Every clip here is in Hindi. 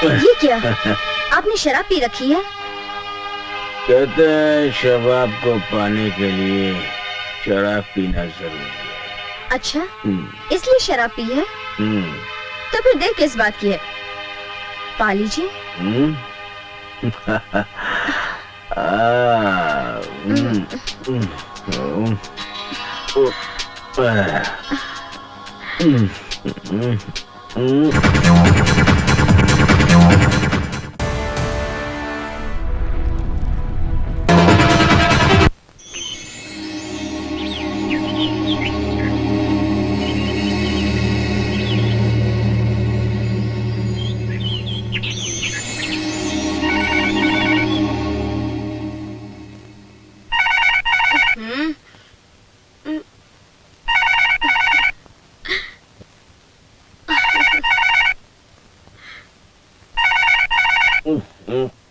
ये क्या? आपने शराब पी रखी है? कहते हैं शराब को पाने के लिए शराब पीना जरूरी है। अच्छा, इसलिए शराब पी है? तो फिर देर किस बात की है? पा लीजिए।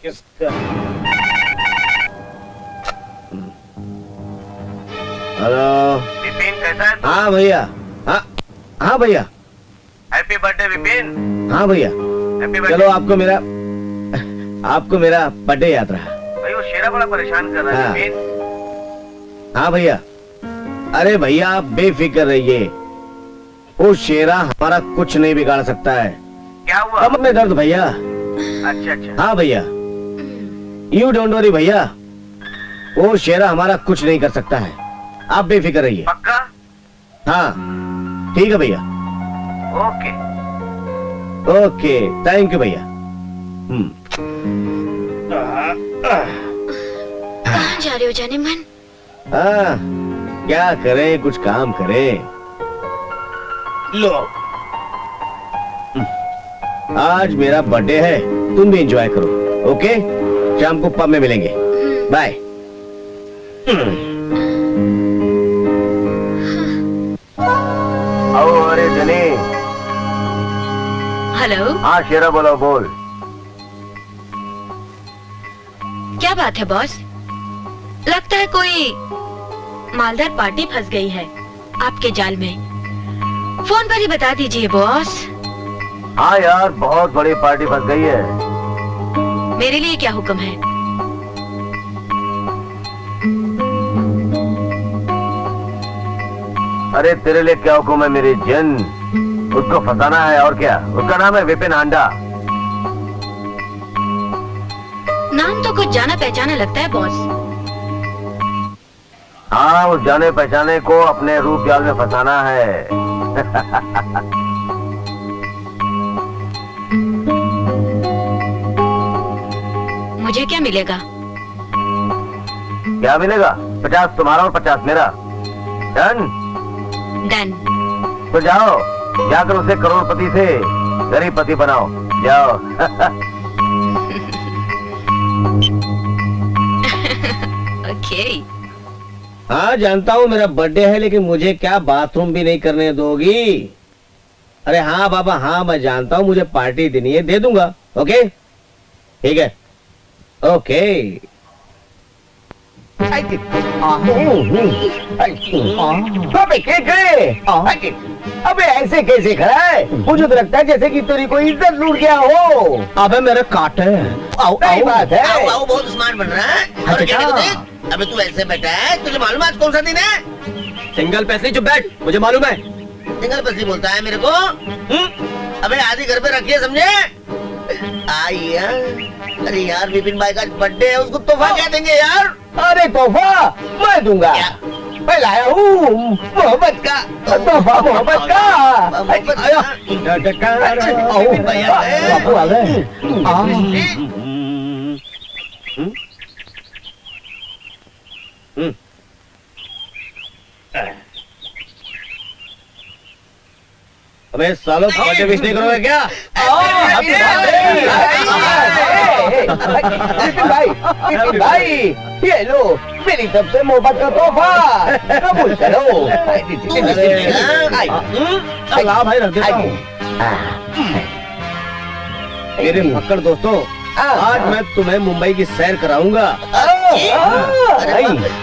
किसका? हेलो विपिन, कैसा है तू? हाँ भैया। हाँ भैया। Happy birthday Vipin. हाँ भैया। Happy birthday. चलो आपको मेरा बर्थडे याद रहा। भाई वो शेरा बड़ा परेशान कर रहा है विपिन। हाँ भैया। अरे भैया आप बेफिक्र रहिए, वो शेरा हमारा कुछ नहीं बिगाड़ सकता है। क्या हुआ? कमर में दर्द भैया। अच्छा। हाँ भैया, यू डोंट वरी भैया, वो शेरा हमारा कुछ नहीं कर सकता है, आप बेफिक्र रहिए। पक्का? हाँ ठीक है भैया। ओके ओके, थैंक यू भैया। कहाँ जा रहे हो जाने मन? हाँ, क्या करें, कुछ काम करें। लो, आज मेरा बर्थडे है, तुम भी एंजॉय करो। ओके, शाम को पब में मिलेंगे। बाय। अरे जनी। हेलो। हाँ शेरा बोलो, बोल। क्या बात है बॉस? लगता है कोई मालदार पार्टी फंस गई है आपके जाल में। फोन पर ही बता दीजिए बॉस। हाँ यार, बहुत बड़ी पार्टी फंस गई है। मेरे लिए क्या हुक्म है? अरे तेरे लिए क्या हुक्म है मेरी जन, उसको फंसाना है और क्या। उसका नाम है विपिन हांडा। नाम तो कुछ जाना पहचाना लगता है बॉस। हाँ, उस जाने पहचाने को अपने रूप जाल में फंसाना है। मुझे क्या मिलेगा? क्या मिलेगा? 50 तुम्हारा और 50 मेरा। डन? डन। तो जाओ, जाकर उसे करोड़पति से गरीबपति बनाओ। जाओ। ओके। हाँ जानता हूँ मेरा बर्थडे है, लेकिन मुझे क्या बाथरूम भी नहीं करने दोगी? अरे हाँ बाबा हाँ, मैं जानता हूँ मुझे पार्टी देनी है, दे दूंगा। ओके ठीक है। ओके। अबे ऐसे कैसे खड़ा है? मुझे तो लगता है जैसे कि तेरी कोई इज्जत लूट गया हो। अबे मेरे काटे। सही बात है। आओ बहुत स्मार्ट बन रहा है। और क्या देख, अबे तू ऐसे बैठा है, तुझे मालूम है आज कौन सा दिन है? सिंगल पैसे जो बैठ, मुझे मालूम है। सिंगल पैसे बोलता है मेरे को। अबे आधी घर पे रखिए, समझे? आई यार। अरे यार विपिन भाई का बर्थडे है, उसको तोहफा क्या देंगे यार? अरे तोहफा मैं दूंगा। मैं लाया हूँ मोहब्बत का तोहफा, मोहब्बत का। बापू आ गए। अबे सालों बर्थडे विश नहीं करोगे क्या? विपिन भाई, ये लो मेरी तरफ से मोहब्बत का तोहफा, कबूल करो। ला भाई, रख देता हूँ। मेरे मक्कड़ दोस्तों, आज मैं तुम्हें मुंबई की सैर कराऊंगा।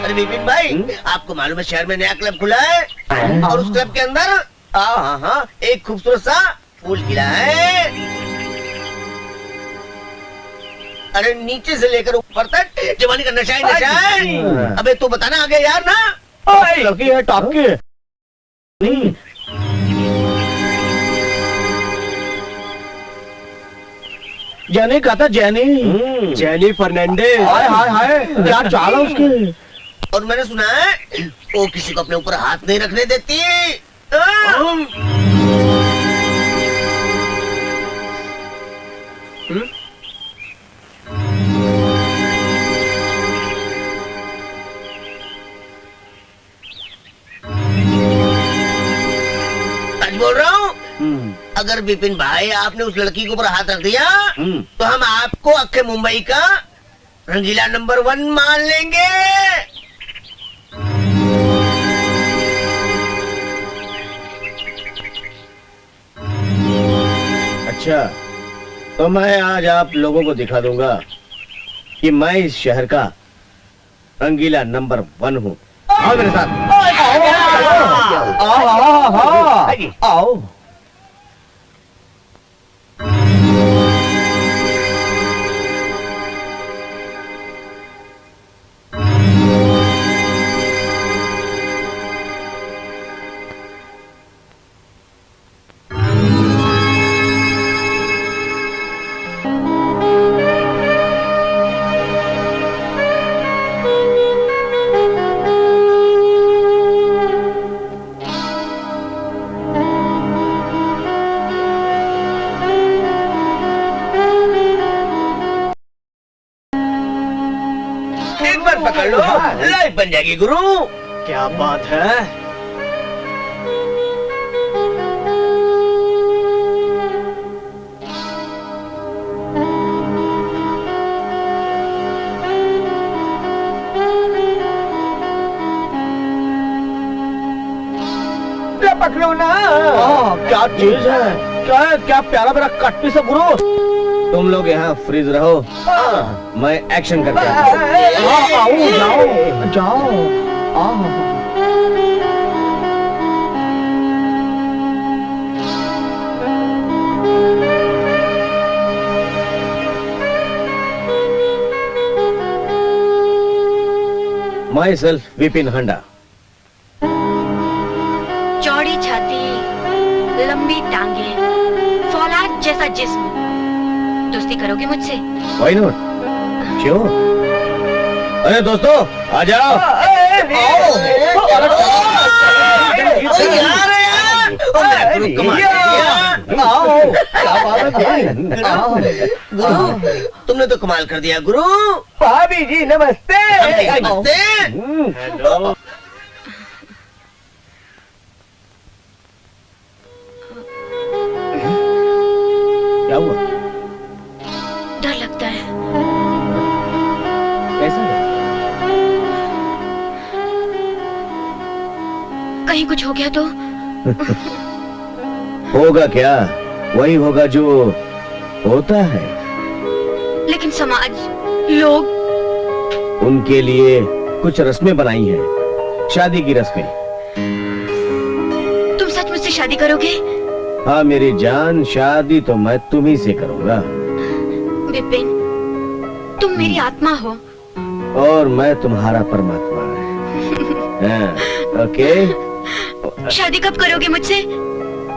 अरे विपिन भाई, आपको मालूम है शहर में नया क्लब खुला है और उस क्लब के अंदर हाँ एक खूबसूरत सा फूल खिला है। अरे नीचे से लेकर ऊपर तक जवानी का नशा ही नशा है। अबे तू बताना आगे यार ना। लकी है टॉप की। जैनी कहता जैनी। जैनी फर्नांडिस। हाय हाय हाय क्या चाल है उसकी। और मैंने सुना है वो किसी को अपने ऊपर हाथ नहीं रखने देती। सच बोल रहा हूँ। अगर विपिन भाई आपने उस लड़की के ऊपर हाथ रख दिया तो हम आपको अक्खे मुंबई का रंगीला नंबर 1 मान लेंगे। अच्छा तो मैं आज आप लोगों को दिखा दूंगा कि मैं इस शहर का रंगीला नंबर 1 हूँ। आओ मेरे साथ। आओ। एक बार पकड़ लो लाइफ बन जाएगी गुरु। क्या बात है। पकड़ो ना। क्या चीज है। क्या प्यारा मेरा कट्टी से गुरु। तुम लोग यहाँ फ्रीज रहो मैं एक्शन करके आओ। जाओ जाओ। माई सेल्फ विपिन हंडा। चौड़ी छाती, लंबी टांगे, फौलाद जैसा जिस्म। दोस्ती करोगे मुझसे? Why not? क्यों? अरे दोस्तों आ जाओ। तुमने तो कमाल कर दिया गुरु। भाभी जी नमस्ते। नमस्ते। हेलो। क्या हुआ? डर लगता है। कैसा है? कहीं कुछ हो गया तो? होगा क्या? वही होगा जो होता है। लेकिन समाज, लोग, उनके लिए कुछ रस्में बनाई हैं, शादी की रस्में। तुम सच मुझसे शादी करोगे? हाँ मेरी जान, शादी तो मैं तुम्ही से करूंगा। विपिन, तुम मेरी आत्मा हो और मैं तुम्हारा परमात्मा। हाँ, ओके। शादी कब करोगे मुझसे?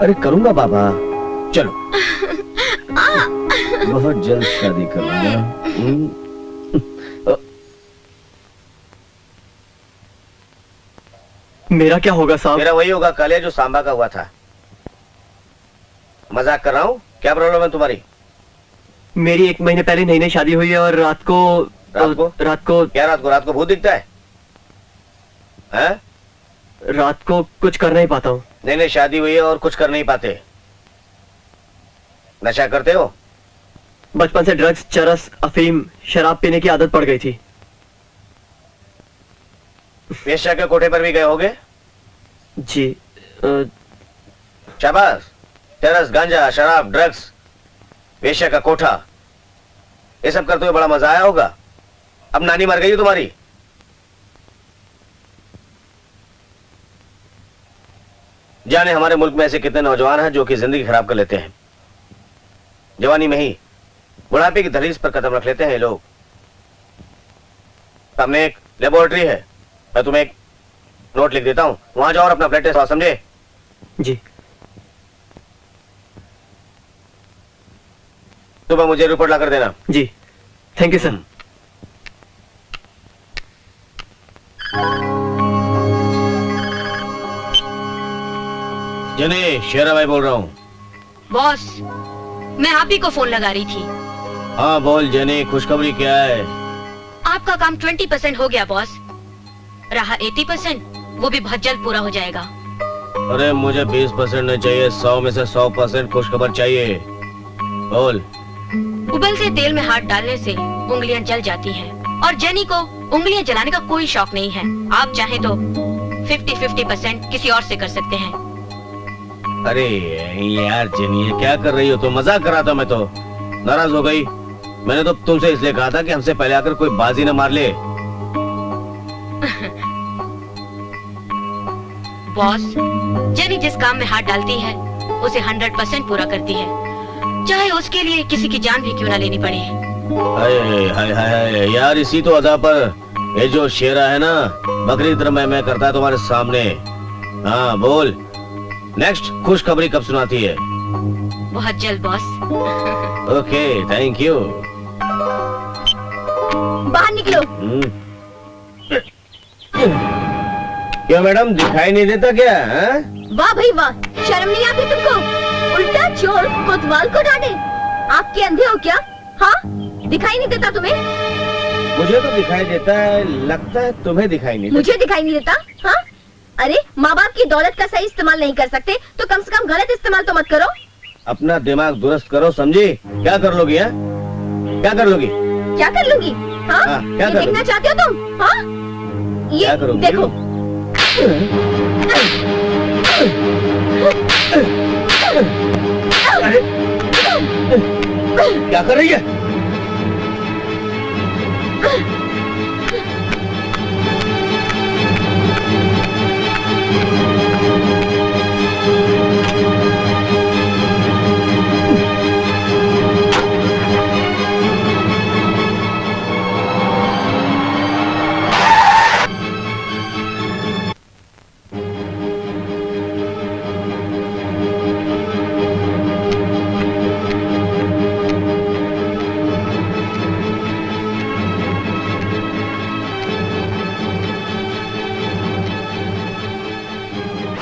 अरे करूंगा बाबा, चलो। बहुत जल्द शादी करूंगा। मेरा क्या होगा साहब? मेरा वही होगा कालिया जो सांबा का हुआ था। मजाक कर रहा हूँ। क्या प्रॉब्लम है तुम्हारी? मेरी 1 महीने पहले नई नई शादी हुई है और रात को क्या रात को भूत दिखता है? हैं? रात को कुछ कर नहीं पाता हूँ। नहीं शादी हुई है और कुछ कर नहीं पाते। नशा करते हो? बचपन से ड्रग्स, चरस, अफीम, शराब पीने की आदत पड़ गई थी। वेश्या के कोठे पर भी गए होगे? जी। शाबाश। चरस, गांजा, शराब, ड्रग्स, वेश्या का कोठा, ये सब करते हुए बड़ा मजा आया होगा। अब नानी मर गई है तुम्हारी। जाने हमारे मुल्क में ऐसे कितने नौजवान हैं जो कि जिंदगी खराब कर लेते हैं, जवानी में ही बुढ़ापे की दहलीज पर कदम रख लेते हैं ये लोग। सामने एक लेबोरेटरी है, मैं तुम्हें एक नोट लिख देता हूँ, वहां जाओ और अपना ब्लड टेस्ट समझे। जी। सुबह मुझे रिपोर्ट ला कर देना। जी, थैंक यू सर। जने, शेरा भाई बोल रहा हूँ। बॉस, मैं आप ही को फोन लगा रही थी। हाँ बोल जने, खुशखबरी क्या है? आपका काम 20% हो गया बॉस, रहा 80% वो भी बहुत जल्द पूरा हो जाएगा। अरे मुझे 20% नहीं चाहिए, 100 में से 100% खुशखबर चाहिए। बोल। उबलते तेल में हाथ डालने से उंगलियां जल जाती हैं और जेनी को उंगलियां जलाने का कोई शौक नहीं है। आप चाहें तो 50-50% किसी और से कर सकते हैं। अरे यार जेनी, ये क्या कर रही हो? तो मजाक कर रहा था मैं तो। नाराज हो गई? मैंने तो तुमसे इसलिए कहा था कि हमसे पहले आकर कोई बाजी न मार ले। बॉस, जेनी जिस काम में हाथ डालती है उसे 100% पूरा करती है, चाहे उसके लिए किसी की जान भी क्यों ना लेनी पड़े। हाय हाय हाय यार, इसी तो अदा पर ये जो शेरा है ना, बकरी तरह मैं करता है तुम्हारे सामने। हाँ बोल, नेक्स्ट खुशखबरी कब सुनाती है? बहुत जल्द बॉस। Okay, thank you. बाहर निकलो। क्या मैडम, दिखाई नहीं देता क्या? वाह भाई वाह, शर्म नहीं आती तुमको? उल्टा चोर कोतवाल को डांटे। आप के अंधे हो क्या? हाँ, दिखाई नहीं देता तुम्हें? मुझे तो दिखाई देता है, लगता है तुम्हें दिखाई नहीं देता। मुझे दिखाई नहीं देता? हाँ, अरे माँ बाप की दौलत का सही इस्तेमाल नहीं कर सकते तो कम से कम गलत इस्तेमाल तो मत करो। अपना दिमाग दुरुस्त करो, समझी? क्या कर लोगी? है क्या कर लोगी? क्या कर लूंगी? हाँ, क्या ये कर देखना चाहते हो तुम? हाँ, ये क्या करोगी? देखो। क्या कर रही है?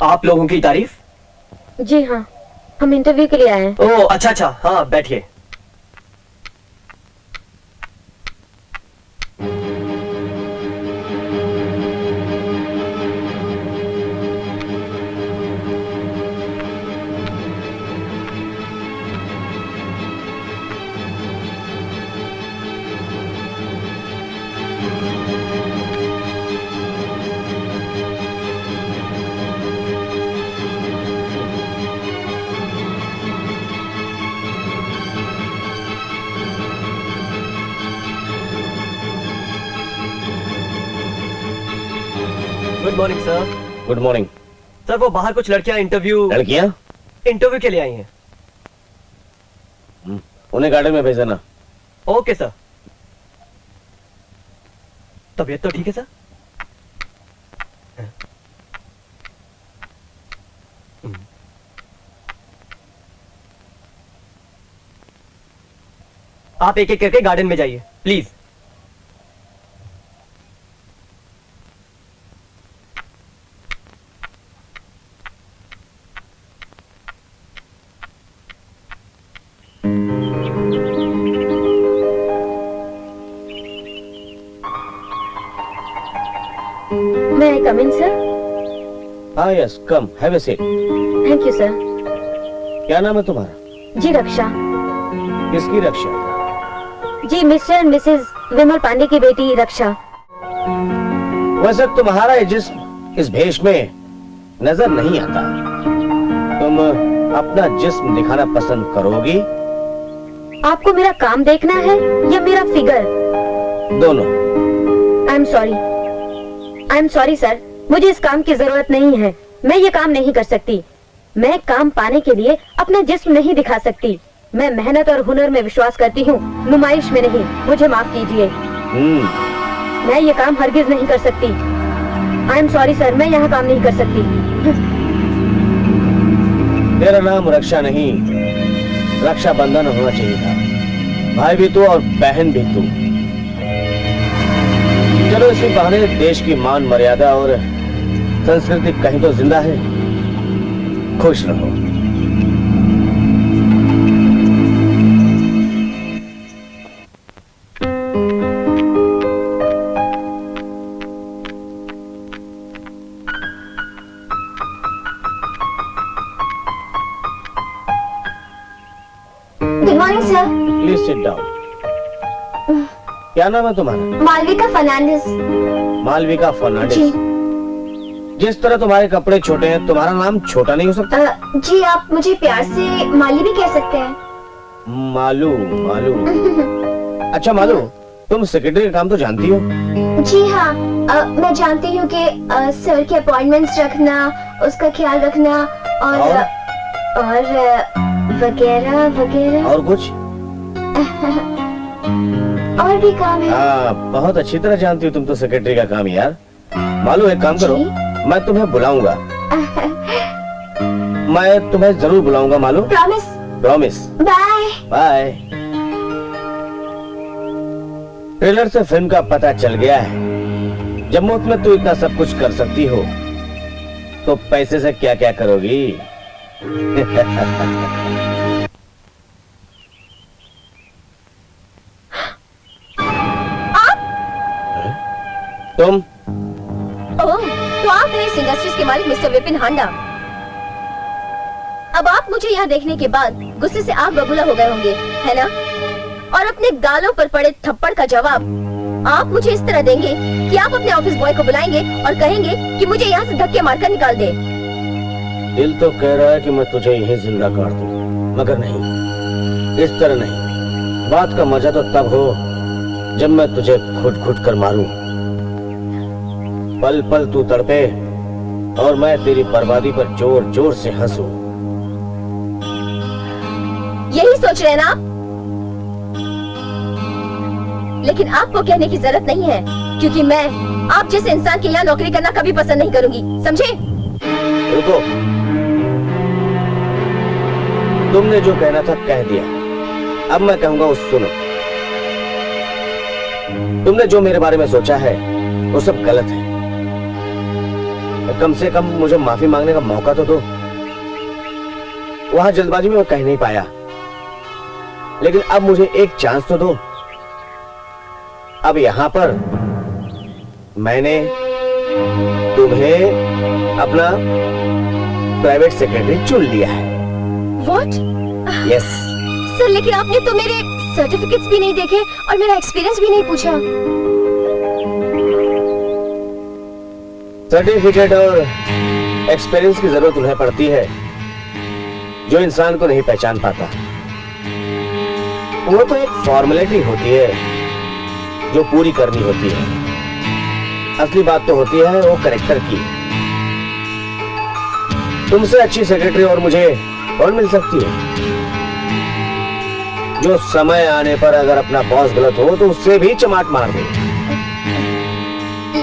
आप लोगों की तारीफ? जी हाँ, हम इंटरव्यू के लिए आए हैं। ओह अच्छा अच्छा, हाँ बैठिए। Good morning sir. Good morning. Sir वो बाहर कुछ लड़कियां लड़कियां इंटरव्यू के लिए आई हैं। उन्हें गार्डन में भेज देना। Okay sir. तबीयत तो ठीक है सर? आप एक एक करके गार्डन में जाइए please. May I come in, sir? हाँ yes, come, have a seat. Thank you, sir. क्या नाम है तुम्हारा? जी रक्षा। किसकी रक्षा? जी मिस्टर एंड मिसेस विमल पांडे की बेटी रक्षा। वैसे तुम्हारा ये जिस्म इस भेष में नजर नहीं आता। तुम अपना जिस्म दिखाना पसंद करोगी? आपको मेरा काम देखना है या मेरा फिगर? दोनों। आई एम सॉरी सर, मुझे इस काम की जरूरत नहीं है। मैं ये काम नहीं कर सकती। मैं काम पाने के लिए अपना जिस्म नहीं दिखा सकती। मैं मेहनत और हुनर में विश्वास करती हूँ, नुमाइश में नहीं। मुझे माफ कीजिए, मैं ये काम हरगिज नहीं कर सकती। आई एम सॉरी सर, मैं यहाँ काम नहीं कर सकती। तेरा नाम रक्षा नहीं, रक्षा बंधन होना चाहिए था। भाई भी तू और बहन भी तू। चलो इसी बहाने देश की मान मर्यादा और संस्कृति कहीं तो जिंदा है। खुश रहो। Good morning sir. Please sit down. क्या नाम है तुम्हारा? मालविका फर्नांडिस। मालविका फर्नांडिस। जिस तरह तुम्हारे कपड़े छोटे हैं, तुम्हारा नाम छोटा नहीं हो सकता? जी आप मुझे प्यार से माली भी कह सकते हैं। मालू मालू। अच्छा मालू, तुम सेक्रेटरी का काम तो जानती हो? जी हाँ, मैं जानती हूँ कि सर के अपॉइंटमेंट्स रखना, उसका ख्याल रखना और वगैरह वगैरह। और कुछ? और भी काम है। बहुत अच्छी तरह जानती हो तुम तो सेक्रेटरी का काम यार। मालू एक काम करो, मैं तुम्हें बुलाऊंगा। मैं तुम्हें जरूर बुलाऊंगा Malu. Promise. Promise. Bye bye. Trailer से फिल्म का पता चल गया है। जब मुफ्त में तू इतना सब कुछ कर सकती हो, तो पैसे से क्या क्या करोगी? तुम? ओह, तो आप हैं इस इंडस्ट्रीज के मालिक मिस्टर विपिन हांडा। अब आप मुझे यहाँ देखने के बाद गुस्से से आग बबूला हो गए होंगे, है ना? और अपने गालों पर पड़े थप्पड़ का जवाब आप मुझे इस तरह देंगे कि आप अपने ऑफिस बॉय को बुलाएंगे और कहेंगे कि मुझे यहाँ से धक्के मारकर निकाल दे। दिल तो कह रहा है कि मैं तुझे यहीं जिंदा काट दूं, मगर नहीं, इस तरह नहीं। बात का मजा तो तब हो जब मैं तुझे घुट घुट कर मारूं। पल पल तू तड़पे और मैं तेरी बर्बादी पर जोर जोर से हंसूं। यही सोच रहे हैं ना आप? लेकिन आपको कहने की जरूरत नहीं है, क्योंकि मैं आप जैसे इंसान के यहाँ नौकरी करना कभी पसंद नहीं करूंगी, समझे? रुको, तुमने जो कहना था कह दिया। अब मैं कहूंगा वो सुनो। तुमने जो मेरे बारे में सोचा है वो सब गलत है। कम से कम मुझे माफी मांगने का मौका तो दो। वहां जल्दबाजी में मैं कह नहीं पाया, लेकिन अब मुझे एक चांस तो दो। अब यहाँ पर मैंने तुम्हें अपना प्राइवेट सेक्रेटरी चुन लिया है। What? यस। सर, लेकिन आपने तो मेरे सर्टिफिकेट्स भी नहीं देखे और मेरा एक्सपीरियंस भी नहीं पूछा। सर्टिफिकेट और एक्सपीरियंस की जरूरत उन्हें पड़ती है जो इंसान को नहीं पहचान पाता। वो तो एक फॉर्मेलिटी होती है जो पूरी करनी होती है। असली बात तो होती है वो कैरेक्टर की। तुमसे अच्छी सेक्रेटरी और मुझे कौन मिल सकती है, जो समय आने पर अगर अपना बॉस गलत हो तो उससे भी चमाट मार दे।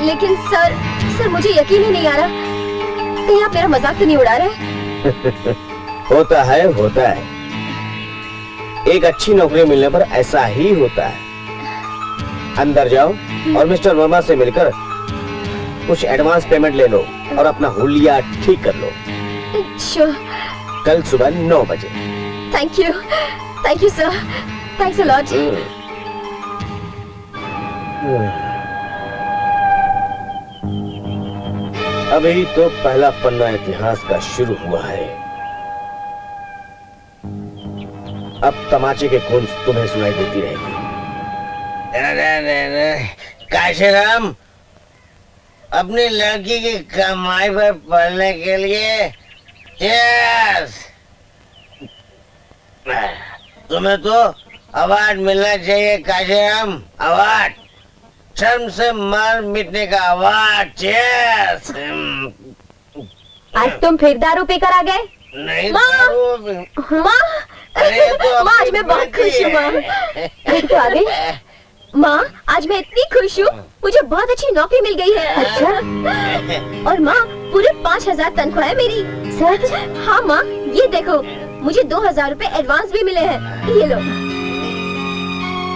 लेकिन सर मुझे यकीन ही नहीं आ रहा, कहीं आप मेरा मजाक तो नहीं उड़ा रहे? होता है। एक अच्छी नौकरी मिलने पर ऐसा ही होता है। अंदर जाओ और मिस्टर वर्मा से मिलकर कुछ एडवांस पेमेंट ले लो और अपना हुलिया ठीक कर लो। Sure. कल सुबह 9 बजे। Thank you sir. Thanks a lot. अभी तो पहला पन्ना इतिहास का शुरू हुआ है। अब तमाचे के खून तुम्हें सुनाई देती रहेगी। काशीराम, अपनी लड़की की कमाई पर पढ़ने के लिए Cheers! तुम्हें तो अवार्ड मिलना चाहिए काशीराम, अवार्ड। शर्म से मार मिटने का अवार्ड। Cheers! आज तुम फिर दारू पीकर आ गए? नहीं माँ! दारू। माँ! अरे तो माँ आज मैं बहुत खुश हूँ माँ। तो आ गई माँ, आज मैं इतनी खुश हूँ, मुझे बहुत अच्छी नौकरी मिल गई है। अच्छा। और माँ पूरे 5,000 तनख्वाह है मेरी। सच? हाँ माँ, ये देखो मुझे 2,000 रुपए एडवांस भी मिले हैं। ये लो।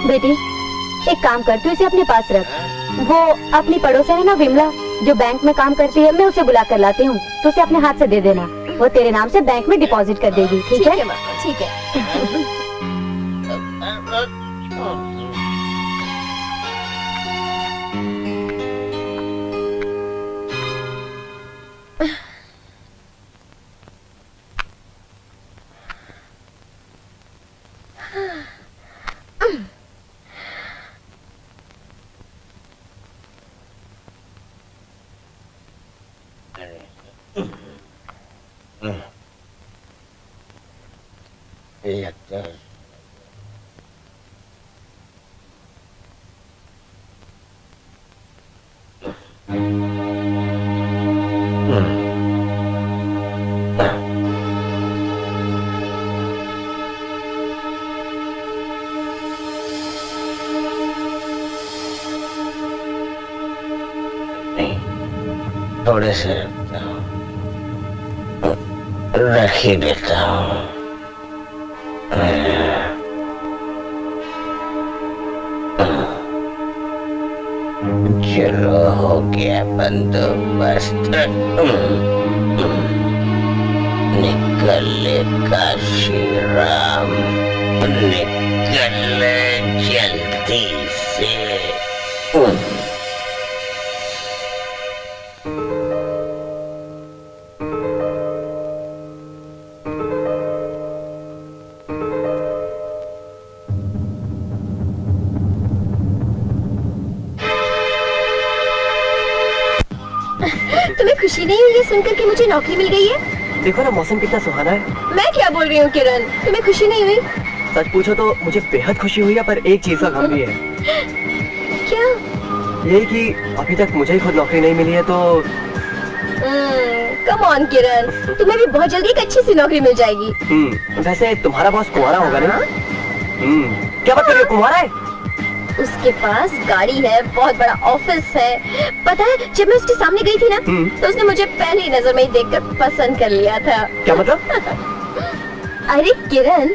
बेटी एक काम कर, तू इसे अपने पास रख। वो अपनी पड़ोसन है ना विमला, जो बैंक में काम करती है, मैं उसे बुला कर लाती हूँ। तो उसे अपने हाथ से दे देना, वो तेरे नाम से बैंक में डिपॉजिट कर देगी। ठीक है माँ, ठीक है। थोड़े से रख ही देता हूँ। चलो हो गया बंदोबस्त। निकले काशी राम, निकले जल्दी से। तुम्हें खुशी नहीं हुई ये सुनकर कि मुझे नौकरी मिल गई है? देखो ना मौसम कितना सुहाना है। मैं क्या बोल रही हूँ किरण, तुम्हें खुशी नहीं हुई? सच पूछो तो मुझे बेहद खुशी हुई है, पर एक चीज का गम भी है। क्या? यही कि अभी तक मुझे ही खुद नौकरी नहीं मिली है। तो कम ऑन किरण, तुम्हें भी बहुत जल्दी एक अच्छी सी नौकरी मिल जाएगी। वैसे तुम्हारा बॉस कुंवारा होगा ना? क्या बात कर रही हो, कुंवारा है? उसके पास गाड़ी है, बहुत बड़ा ऑफिस है। पता है जब मैं उसके सामने गई थी ना, तो उसने मुझे पहली नजर में ही देखकर पसंद कर लिया था। क्या मतलब? अरे किरण,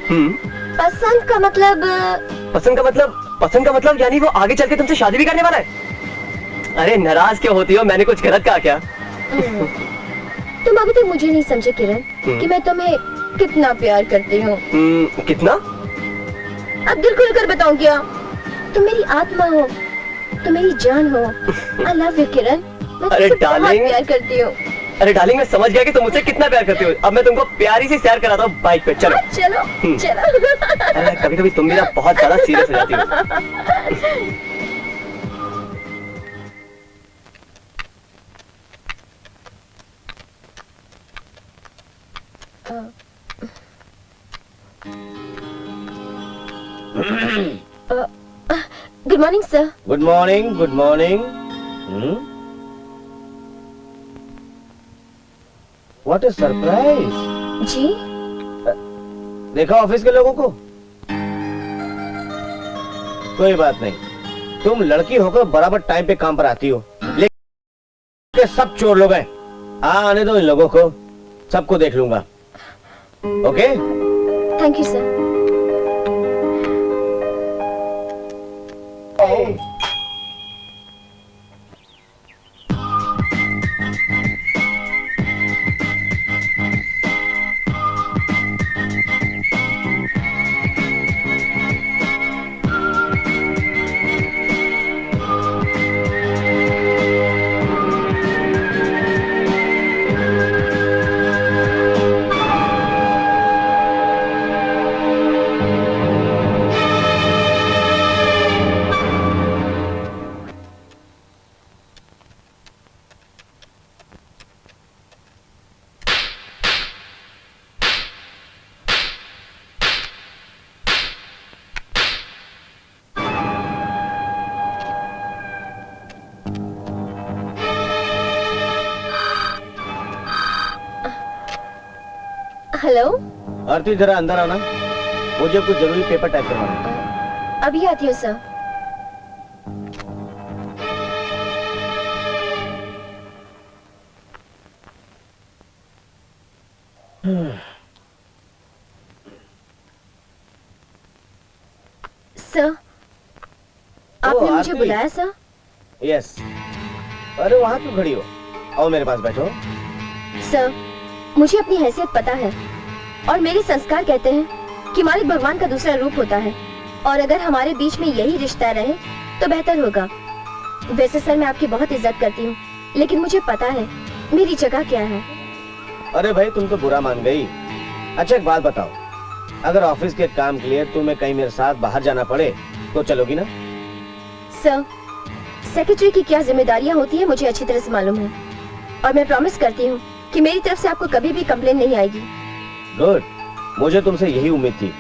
पसंद का मतलब पसंद का मतलब यानी वो आगे चल के तुमसे शादी भी करने वाला है? अरे नाराज क्यों होती हो, मैंने कुछ गलत कहा क्या? तुम अभी तक मुझे नहीं समझे किरण कि मैं तुम्हें कितना प्यार करती हूँ। कितना? अब दिल खुल कर बताऊं क्या? तुम मेरी आत्मा हो, तुम मेरी जान हो। आई लव यू किरण, मैं अरे तुमसे बहुत डार्लिंग। प्यार करती हूँ। अरे डार्लिंग, मैं समझ गया कि तुम मुझसे कितना प्यार करती हो। अब मैं तुमको प्यारी सी सैर कराता हूँ बाइक पे। चलो चलो चलो। अरे कभी कभी तुम भी ना बहुत ज्यादा सीरियस हो जाती हो। Good morning sir. Good morning, good morning. What a surprise. जी देखा ऑफिस के लोगों को? कोई बात नहीं, तुम लड़की होकर बराबर टाइम पे काम पर आती हो, लेकिन सब चोर लोग हैं। आने दो इन लोगों को, सबको देख लूंगा। Okay? Thank you sir. Hello Aarti, जरा अंदर आना। मुझे कुछ जरूरी पेपर टाइप करवाना है। अभी आती हूँ सर। सर, आपने मुझे आरती। बुलाया सर? यस। अरे वहां क्यों खड़ी हो? आओ मेरे पास बैठो। सर, मुझे अपनी हैसियत पता है और मेरे संस्कार कहते हैं कि मालिक भगवान का दूसरा रूप होता है और अगर हमारे बीच में यही रिश्ता रहे तो बेहतर होगा। वैसे सर मैं आपकी बहुत इज्जत करती हूँ, लेकिन मुझे पता है मेरी जगह क्या है। अरे भाई तुम तो बुरा मान गई। अच्छा एक बात बताओ, अगर ऑफिस के काम के लिए तुम्हें कहीं मेरे साथ बाहर जाना पड़े तो चलोगी ना? सर, सेक्रेटरी की क्या जिम्मेदारियां होती है मुझे अच्छी तरह से मालूम है और मैं प्रॉमिस करती हूँ कि मेरी तरफ से आपको कभी भी कंप्लेन नहीं आएगी। गुड, मुझे तुमसे यही उम्मीद थी।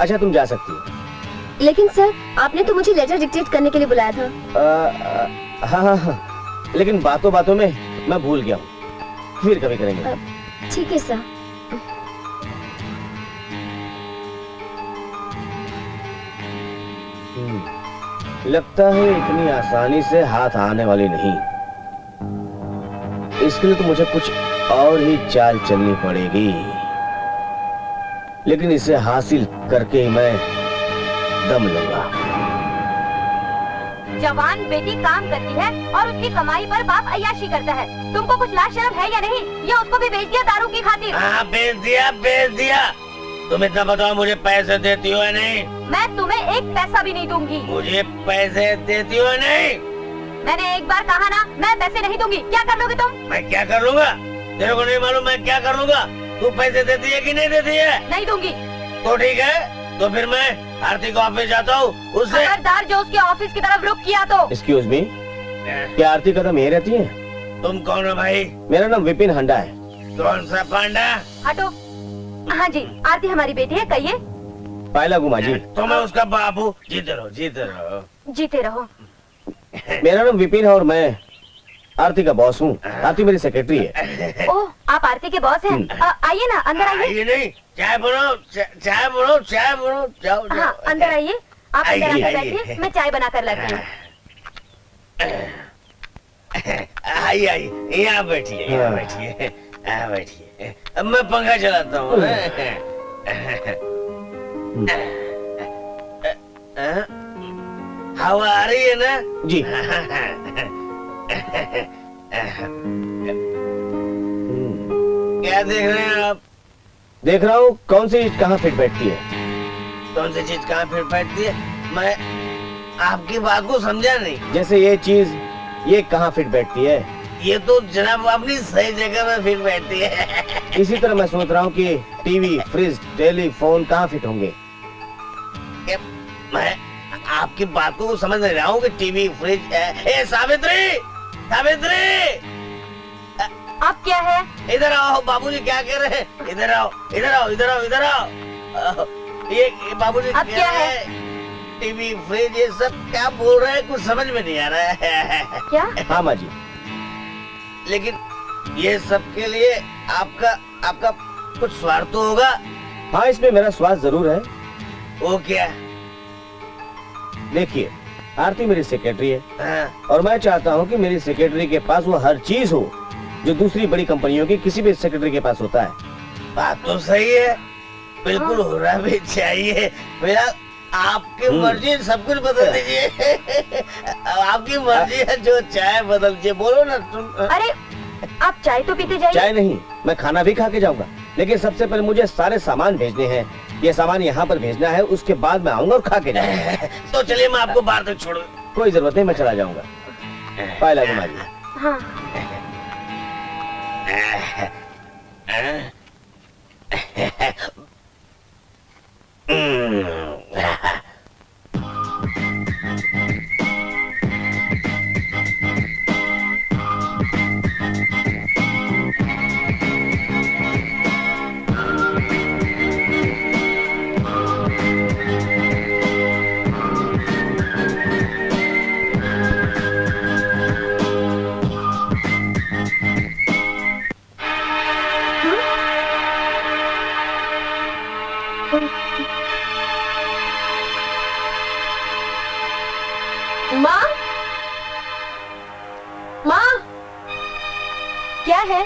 अच्छा तुम जा सकती हो। लेकिन सर, आपने तो मुझे लेटर डिक्टेट करने के लिए बुलाया था। हाँ, लेकिन बातों बातों में मैं भूल गया हूँ, फिर कभी करेंगे। ठीक है सर। लगता है इतनी आसानी से हाथ आने वाली नहीं। इसके लिए तो मुझे कुछ और ही चाल चलनी पड़ेगी, लेकिन इसे हासिल करके ही मैं दम लूंगा। जवान बेटी काम करती है और उसकी कमाई पर बाप अय्याशी करता है। तुमको कुछ लाज शर्म है या नहीं? ये उसको भी बेच दिया दारू की खातिर। हाँ बेच दिया, बेच दिया। तुम इतना बताओ, मुझे पैसे देती हो या नहीं? मैं तुम्हें एक पैसा भी नहीं दूंगी। मुझे पैसे देती हो या नहीं? मैंने एक बार कहा ना, मैं पैसे नहीं दूंगी। क्या कर लोगे तुम? मैं क्या कर लूंगा? तेरे को नहीं मालूम मैं क्या कर लूंगा? तू पैसे देती है कि नहीं देती है? नहीं दूंगी। तो ठीक है, तो फिर मैं आरती को ऑफिस जाता हूँ, उससे खबरदार जो उसके ऑफिस की तरफ रुख किया तो। एक्सक्यूज मी, क्या आरती कदम यही रहती है? तुम कौन हो भाई? मेरा नाम विपिन हंडा है। कौन सा पांडा? हटो। हाँ जी, आरती हमारी बेटी है, कहिए। पायला गुमा जी। तो मैं उसका बाप हूँ। जीते रहो, जीते रहो। जीते रहो। मेरा नाम विपिन है और मैं आरती का बॉस हूँ। आरती मेरी सेक्रेटरी है। ओह, आप आरती के बॉस हैं? आइए ना, अंदर आइए। ये नहीं, चाय बनाओ, चाय बनाओ, चाय बनाओ, जाओ जाओ। हाँ, अंदर आइए। आप अंदर आइए, आकर आइए। बैठिए, मैं चाय बना कर लाती हूँ। आइए आइए, यहाँ बैठिए, यहाँ बैठिए, यहाँ बैठिए। अब मैं पंखा चलाता हूँ। हवा आ रही है ना? जी। क्या देख रहे हैं आप? देख रहा हूँ कौन सी चीज कहाँ फिट बैठती है। कौन सी चीज कहाँ फिट बैठती है? मैं आपकी बात को समझा नहीं। जैसे ये चीज ये कहाँ फिट बैठती है? ये तो जनाब अपनी सही जगह में फिट बैठती है। इसी तरह मैं सोच रहा हूँ कि टीवी, फ्रिज, टेलीफोन कहाँ फिट होंगे। मैं आपकी बात को समझ नहीं रहा हूँ कि टीवी, फ्रिज। ए सावित्री, सावित्री, आप क्या है? इधर आओ। बाबूजी क्या कह रहे हैं? इधर आओ, इधर आओ, इधर आओ, इधर आओ। ये बाबूजी अब क्या है? टीवी, फ्रिज, ये सब क्या बोल रहे हैं? कुछ समझ में नहीं आ रहा है। क्या? हाँ माँ जी। लेकिन ये सब के लिए आपका आपका कुछ स्वार्थ तो होगा? हाँ, इसमें मेरा स्वार्थ जरूर है। वो क्या? देखिए, आरती मेरी सेक्रेटरी है हाँ। और मैं चाहता हूँ कि मेरी सेक्रेटरी के पास वो हर चीज हो जो दूसरी बड़ी कंपनियों की किसी भी सेक्रेटरी के पास होता है। बात तो सही है, बिल्कुल होना भी चाहिए। भैया आपकी मर्जी, सब कुछ बदल दीजिए। आपकी मर्जी है, जो चाय बदल दीजिए। बोलो ना तुम। अरे, आप चाय तो पीते जाइए। चाय नहीं, मैं खाना भी खा के जाऊंगा, लेकिन सबसे पहले मुझे सारे सामान भेजने हैं। ये सामान यहाँ पर भेजना है, उसके बाद मैं आऊंगा और खा के जाऊंगा। तो चलिए मैं आपको बाहर तक छोड़। कोई जरूरत नहीं, मैं चला जाऊंगा। पायला गुमा जी। हाँ। माँ, माँ, क्या है?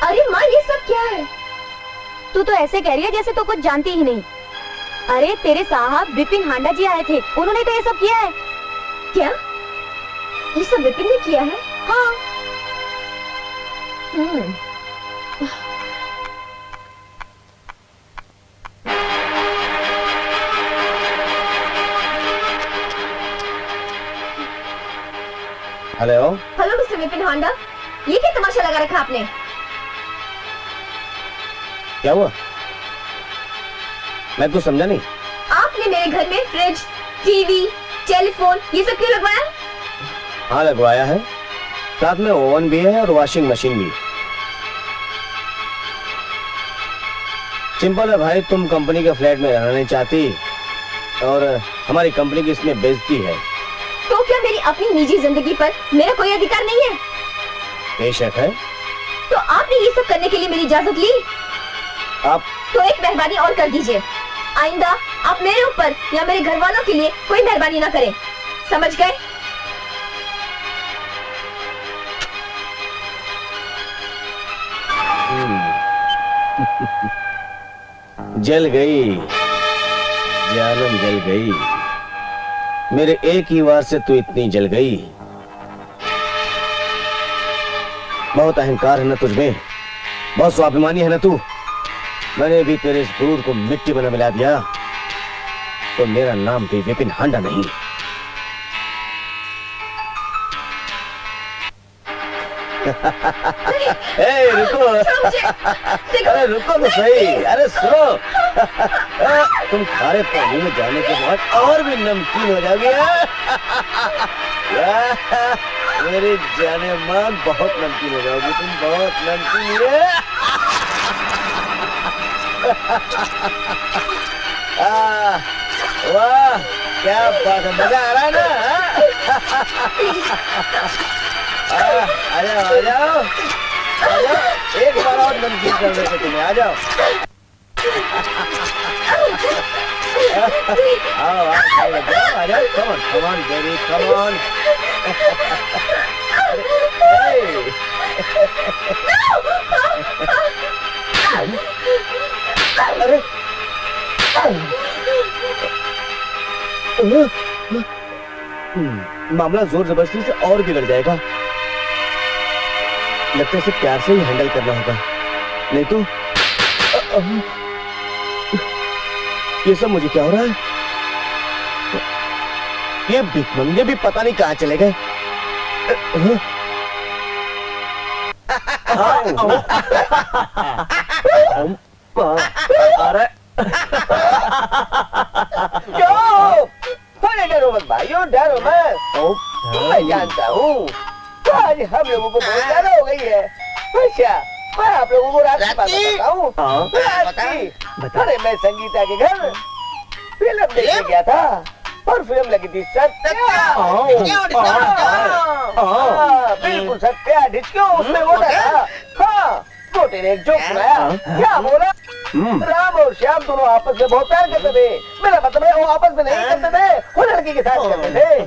अरे माँ ये सब क्या है? तू तो ऐसे कह रही है जैसे तू कुछ जानती ही नहीं। अरे तेरे साहब विपिन हांडा जी आए थे, उन्होंने तो ये सब किया है। क्या ये सब विपिन ने किया है? हाँ। हेलो। हेलो मिस्टर विपिन हांडा, ये क्या तमाशा लगा रखा आपने? क्या हुआ? मैं कुछ समझा नहीं। आपने मेरे घर में फ्रिज, टीवी, टेलीफोन ये सब क्यों लगवाया? हाँ लगवाया है, साथ में ओवन भी है और वॉशिंग मशीन भी। सिंपल है भाई, तुम कंपनी के फ्लैट में रहना नहीं चाहती और हमारी कंपनी की इसमें बेइज्जती है। तो क्या मेरी अपनी निजी जिंदगी पर मेरा कोई अधिकार नहीं है? बेशक है। तो आपने ये सब करने के लिए मेरी इजाजत ली? आप तो एक मेहरबानी और कर दीजिए, आइंदा आप मेरे ऊपर या मेरे घर वालों के लिए कोई मेहरबानी ना करें, समझ गए? जल गई जानम, जल गई। मेरे एक ही वार से तू इतनी जल गई। बहुत अहंकार है ना तुझमें, बहुत स्वाभिमानी है ना तू। मैंने भी तेरे इस गुरूर को मिट्टी में मिला दिया तो मेरा नाम भी विपिन हांडा नहीं। ए, रुको। अरे रुको तो सही। अरे सुनो, तुम खारे पानी में जाने के बाद और भी नमकीन हो जाओगी। मेरी जाने मान बहुत नमकीन हो जाओगी तुम, बहुत नमकीन है। वाह क्या बात है, मजा आ रहा है ना? आ जाओ आ जाओ आ जाओ, एक बार और नमकीन कर देते तुम्हें, आ जाओ। आओ आ जाओ, come on baby, come on. अरे मामला जोर जबरदस्ती से और बिगड़ जाएगा। लगता है इसे प्यार से ही हैंडल करना होगा, नहीं तो ये सब मुझे क्या हो रहा है? ये भिखमंगे भी पता नहीं कहाँ चले गए। अरे डरो मत भाइयों, डरो मत। मैं जानता हूँ आज हम लोगों को बहुत ज्यादा हो गई है। अच्छा मैं आप लोगों को रात की बात बताता हूँ। अरे मैं संगीता के घर फिल्म देखने गया था और फिल्म लगी थी सत्या। बिल्कुल सत्या ढिचक्यों, उसमें मोटा था। हाँ मोटे ने एक जोक सुनाया। क्या बोला? राम और श्याम दोनों आपस में बहुत प्यार करते थे। मेरा मतलब है वो आपस में नहीं करते थे, वो लड़की के साथ करते थे।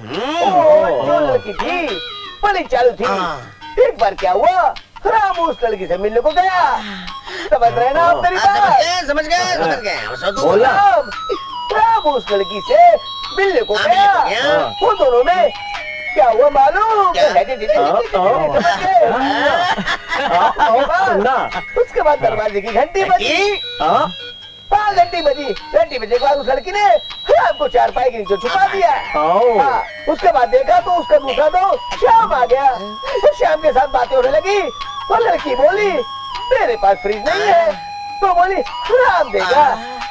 जो लड़की थी बड़ी चालू थी। एक बार क्या हुआ, राम उस लड़की से मिलने को गया। समझ रहे ना आप मेरी बात? समझ गए। बोला राम उस लड़की से मिलने को गया। वो दोनों में क्या हुआ मालूम? उसके बाद दरवाजे की घंटी बजी। हाँ घंटी बजी। घंटी बजने के बाद उस लड़की ने राम को चारपाई के नीचे छुपा दिया। हाँ, उसके बाद देखा तो उसका दूसरा दोस्त श्याम आ गया। तो श्याम के साथ बातें होने लगी। और लड़की बोली मेरे पास फ्रिज नहीं है, तो बोली राम देगा।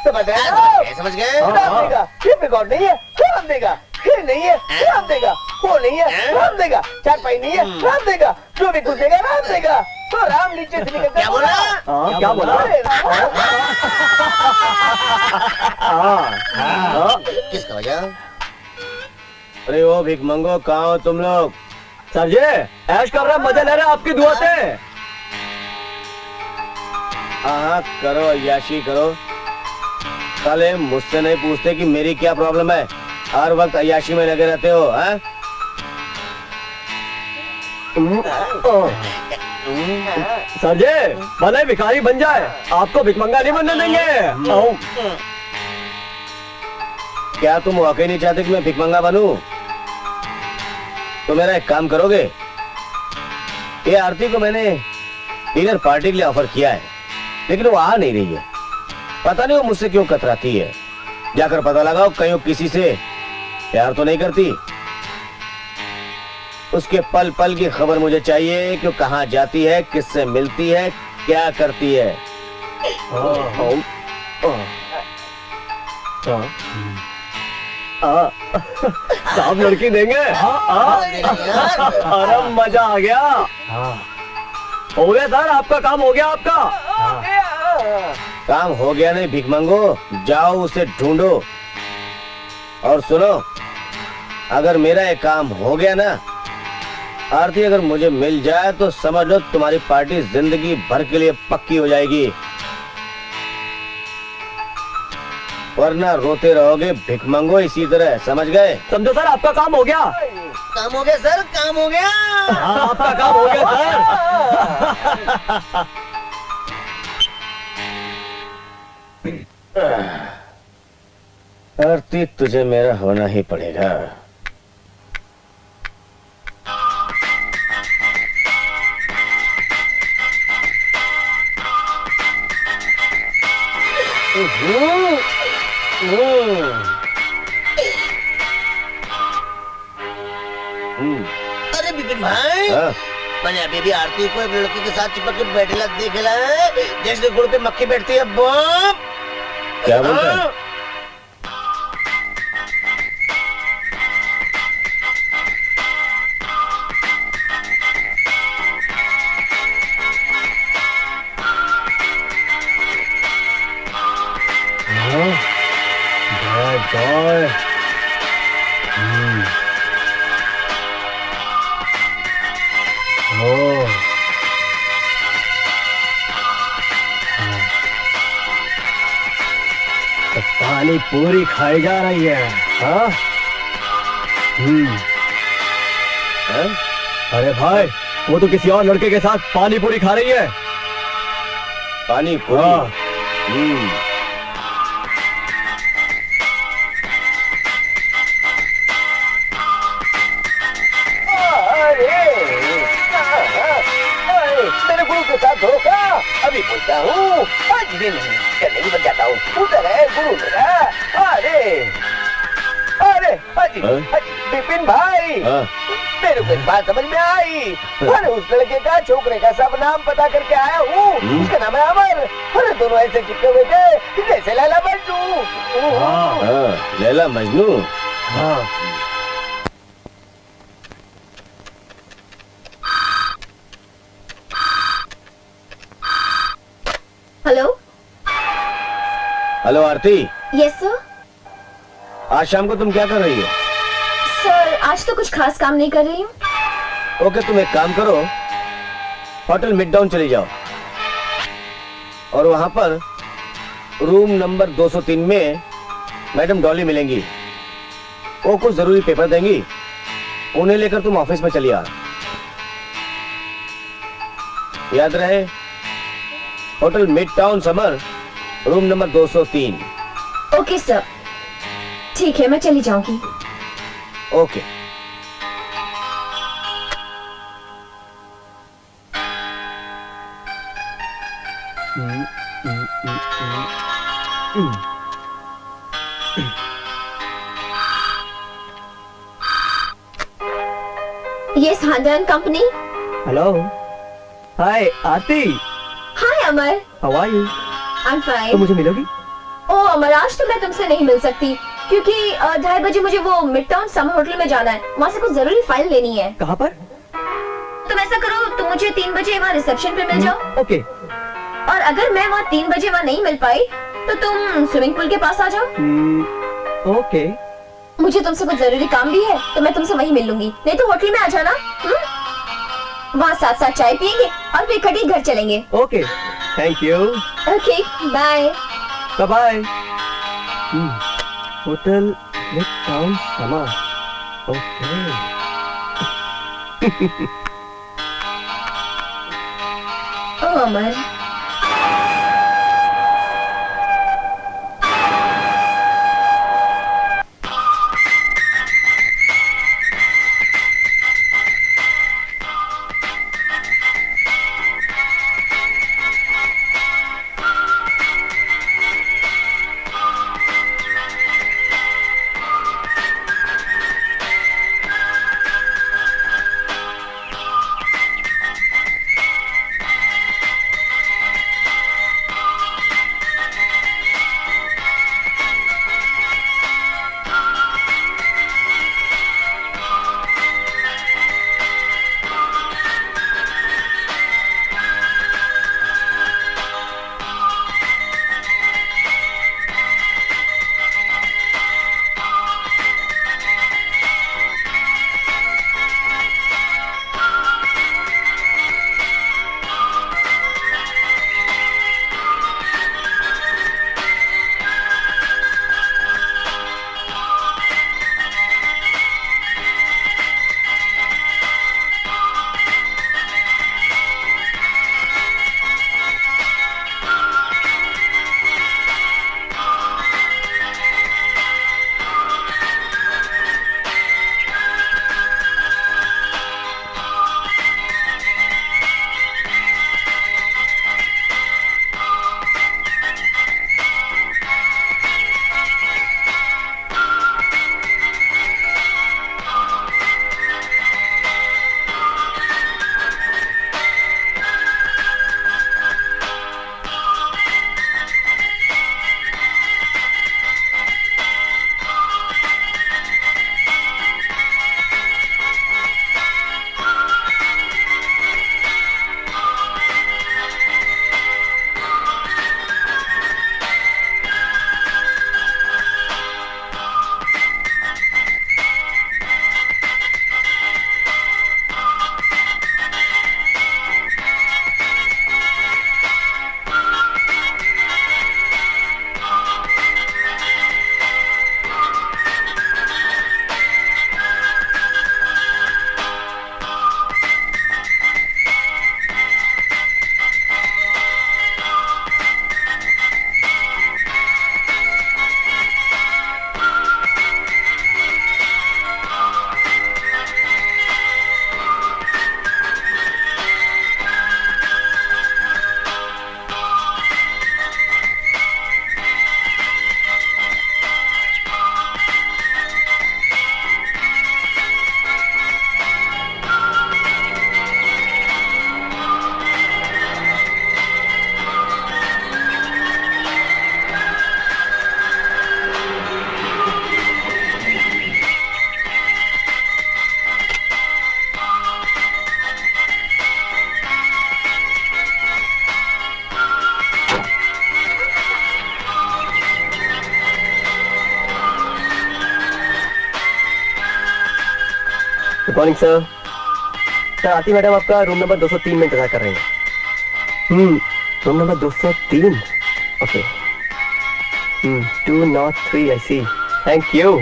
समझ गए? समझ गए? राम देगा। टेप रिकॉर्ड नहीं है, राम देगा। फिर नहीं है, राम देगा। वो नहीं है, राम देगा। चारपाई नहीं है, राम देगा। जो भी कुछ देगा राम देगा। तो राम नीचे से निकल क्या बोला? क्या बोला? किसका वजह? अरे ओ भिखमंगो कहाँ हो तुम लोग? सर जी ऐश कर रहे, मजा ले रहे आपकी दुआ से। हाँ करो, अय्याशी करो। साले मुझसे नहीं पूछते कि मेरी क्या प्रॉब्लम है। हर वक्त अय्याशी में लगे रहते हो, हाँ? सरजे, भले भिखारी बन जाए, आपको भिखमंगा नहीं बनने देंगे। आओ। क्या तुम वाकई नहीं चाहते कि मैं भिखमंगा बनूं? तो मेरा एक काम करोगे? ये आरती को मैंने डिनर पार्टी के लिए ऑफर किया है, लेकिन वो आ नहीं रही है। पता नहीं वो मुझसे क्यों कतराती है। जाकर पता लगाओ कहीं वो किसी से प्यार तो नहीं करती। उसके पल पल की खबर मुझे चाहिए कि वो कहाँ जाती है, किससे मिलती है, क्या करती है। साहब लड़की देंगे। अरे मजा आ गया। हो गया सर, आपका काम हो गया। आपका काम हो गया नहीं भिखमंगो, जाओ उसे ढूंढो। और सुनो, अगर मेरा ये काम हो गया ना, आरती अगर मुझे मिल जाए तो समझ लो तुम्हारी पार्टी जिंदगी भर के लिए पक्की हो जाएगी, वरना रोते रहोगे भिखमंगो इसी तरह। समझ गए? समझो सर, आपका काम हो गया। काम हो गया सर, काम हो गया। हाँ, आपका काम हो गया सर। आरती, तुझे मेरा होना ही पड़ेगा। अरे बिपिन भाई, हाँ? मैंने अभी भी आरती को एक लड़के के साथ चिपक के बैठेला देखला है, जैसे गुड़ पे मक्खी बैठती है। बाप, क्या बोलता है? पानी पूरी खाई जा रही है। हाँ? हाँ? अरे भाई, वो तो किसी और लड़के के साथ पानी पूरी खा रही है। पानी पूरी? हाँ। मेरे गुरु के साथ धोखा, अभी बोलता हूँ। आज दिन करने की बन जाता हूँ। उधर है गुरु मेरा। अरे अरे हाजी, बिपिन भाई, मेरे को एक बात समझ में आई। अरे उस लड़के का, छोकरे का सब नाम पता करके आया हूँ। उसका नाम है अमर। अरे दोनों ऐसे चिपके हुए थे जैसे लैला मजनू। लैला मजनू? हाँ। Hello. Hello Aarti. Yes sir. आज शाम को तुम क्या कर रही हो? सर, आज तो कुछ खास काम नहीं कर रही हूँ। ओके, तुम एक काम करो, होटल मिडटाउन चली जाओ और वहां पर रूम नंबर 203 में मैडम डॉली मिलेंगी। वो कुछ जरूरी पेपर देंगी, उन्हें लेकर तुम ऑफिस में चली आ। याद रहे, hotel Midtown Summer, room number 203। Okay sir, ठीक है, मैं चली जाऊंगी। ओके। यस, हांडन company. Hello. Hi Aarti. Hi Amar. How are you? I am fine. तो मुझे मिलोगी? ओ अमर, आज तो मैं तुमसे नहीं मिल सकती क्योंकि 2:30 बजे मुझे वो मिडटाउन समर होटल में जाना है। वहाँ से कुछ जरूरी फाइल लेनी है। कहाँ पर? तुम ऐसा करो, तुम मुझे 3 बजे वहाँ रिसेप्शन पे मिल जाओ। ओके। और अगर मैं वहाँ 3 बजे वहाँ नहीं मिल पाई तो तुम स्विमिंग पूल के पास आ जाओ। ओके। मुझे तुमसे कुछ जरूरी काम भी है तो मैं तुमसे वहीं मिल लूंगी, नहीं तो होटल में आ जाना। वहाँ साथ साथ चाय पियेंगे और फिर इकट्ठे घर चलेंगे। Okay, thank you. Okay, bye. Bye. Hotel mid town समा। Okay. Oh Amar, good morning sir. Sir Aarti madam आपका रूम नंबर 203 में इंतजार कर रही हैं। Room number 203। Okay. 203 I see. Thank you.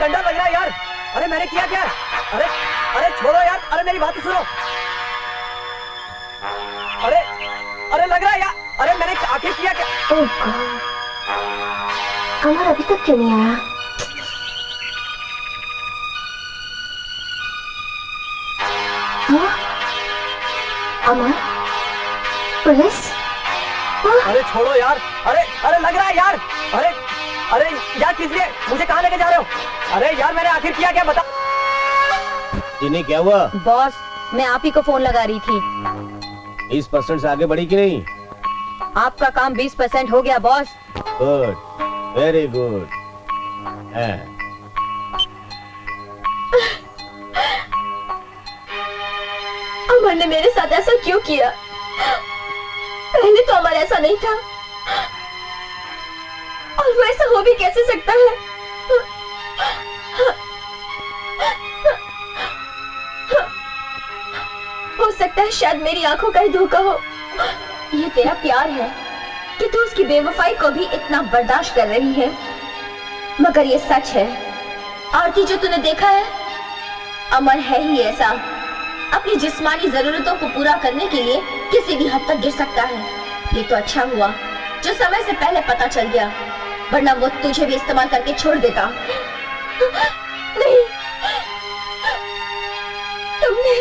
डंडा लग रहा है यार। अरे मैंने किया क्या? अरे अरे छोड़ो यार। अरे मेरी बात तो सुनो। अरे अरे लग रहा है यार। अरे मैंने आखिर किया क्या? अमर अभी तक क्यों नहीं आया? हाँ? अमर पुलिस? अरे छोड़ो यार, अरे अरे लग रहा है यार, अरे अरे यार किस लिए मुझे कहाँ लेके जा रहे हो? अरे यार मैंने आखिर किया क्या बता। जिन्हें क्या हुआ? बॉस, मैं आप ही को फोन लगा रही थी। 20% से आगे बढ़ी कि नहीं? आपका काम 20% हो गया boss. Good, very good. Amar ने मेरे साथ ऐसा क्यों किया? पहले तो अमर ऐसा नहीं था, और वो ऐसा हो भी कैसे सकता है? हो सकता है शायद मेरी आंखों का ही धोखा हो। ये तेरा प्यार है कि तू उसकी बेवफाई को भी इतना बर्दाश्त कर रही है, मगर ये सच है आरती, जो तूने देखा है अमर है ही ऐसा, अपनी जिस्मानी जरूरतों को पूरा करने के लिए किसी भी हद तक गिर सकता है। ये तो अच्छा हुआ जो समय से पहले पता चल गया, वरना वो तुझे भी इस्तेमाल करके छोड़ देता। नहीं, तुमने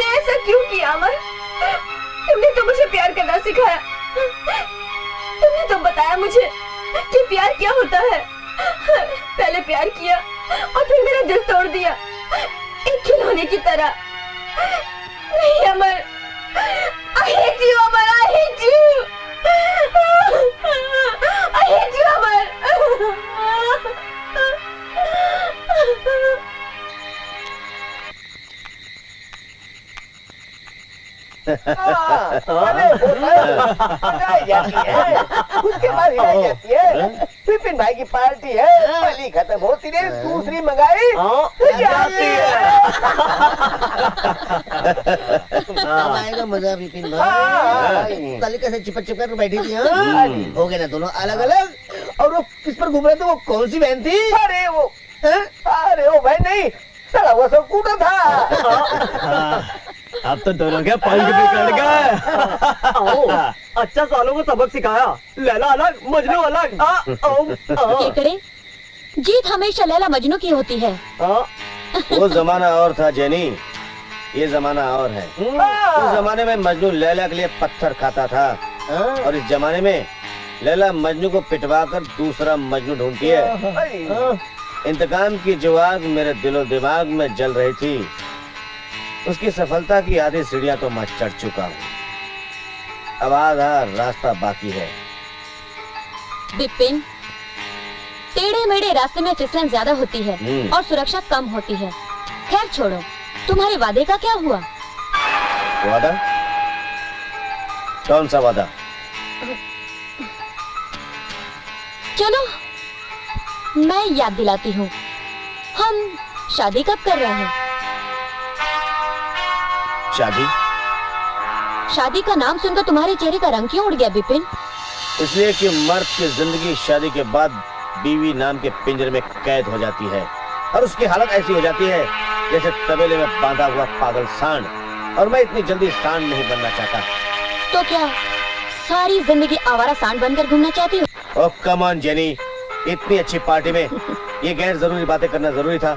ऐसा क्यों किया अमर? तुमने तो मुझे प्यार करना सिखाया, तुमने तो बताया मुझे कि प्यार क्या होता है। पहले प्यार किया और फिर मेरा दिल तोड़ दिया, एक खिलौने की तरह। नहीं अमर, I hate you Amar, I hate you, I hate you अमर। उसके बाद हिलाई जाती है। विपिन भाई की पार्टी है, पहली खत्म होती है, दूसरी मंगाई जाती है। अब आएगा मजा विपिन भाई। कल कैसे चिपक कर बैठी थी? हो गए ना दोनों अलग अलग। और वो किस पर घूम रहे थे? वो कौन सी बहन थी? अरे वो बहन नहीं, साला वो सब कूटा था। अब तो दोनों के पंख बिगड़ गए। अच्छा सालों को सबक सिखाया, लैला अलग मजनू अलग। केकड़े, जीत हमेशा लैला मजनू की होती है। वो जमाना और था जेनी, ये जमाना और है। उस जमाने में मजनू लैला के लिए पत्थर खाता था, और इस जमाने में लैला मजनू को पिटवा कर दूसरा मजनू ढूंढती है। इंतकाम की जो आग मेरे दिलो दिमाग में जल रही थी, उसकी सफलता की आधी सीढ़ियां तो मैं चढ़ चुका हूँ, अब आधा रास्ता बाकी है। बिपिन, टेढ़े मेढ़े रास्ते में फिसलन ज्यादा होती है और सुरक्षा कम होती है। खैर छोड़ो, तुम्हारे वादे का क्या हुआ? वादा? कौन सा वादा? चलो मैं याद दिलाती हूँ, हम शादी कब कर रहे हैं? शादी? शादी का नाम सुनकर तुम्हारे चेहरे का रंग क्यों उड़ गया बिपिन? इसलिए कि मर्द की जिंदगी शादी के बाद बीवी नाम के पिंजरे में कैद हो जाती है, और उसकी हालत ऐसी हो जाती है जैसे तबेले में बांधा हुआ पागल सांड, और मैं इतनी जल्दी सांड नहीं बनना चाहता। तो क्या सारी जिंदगी आवारा सांड बनकर घूमना चाहती हो? ओह कम ऑन जेनी, इतनी अच्छी पार्टी में ये गैर जरूरी बातें करना जरूरी था?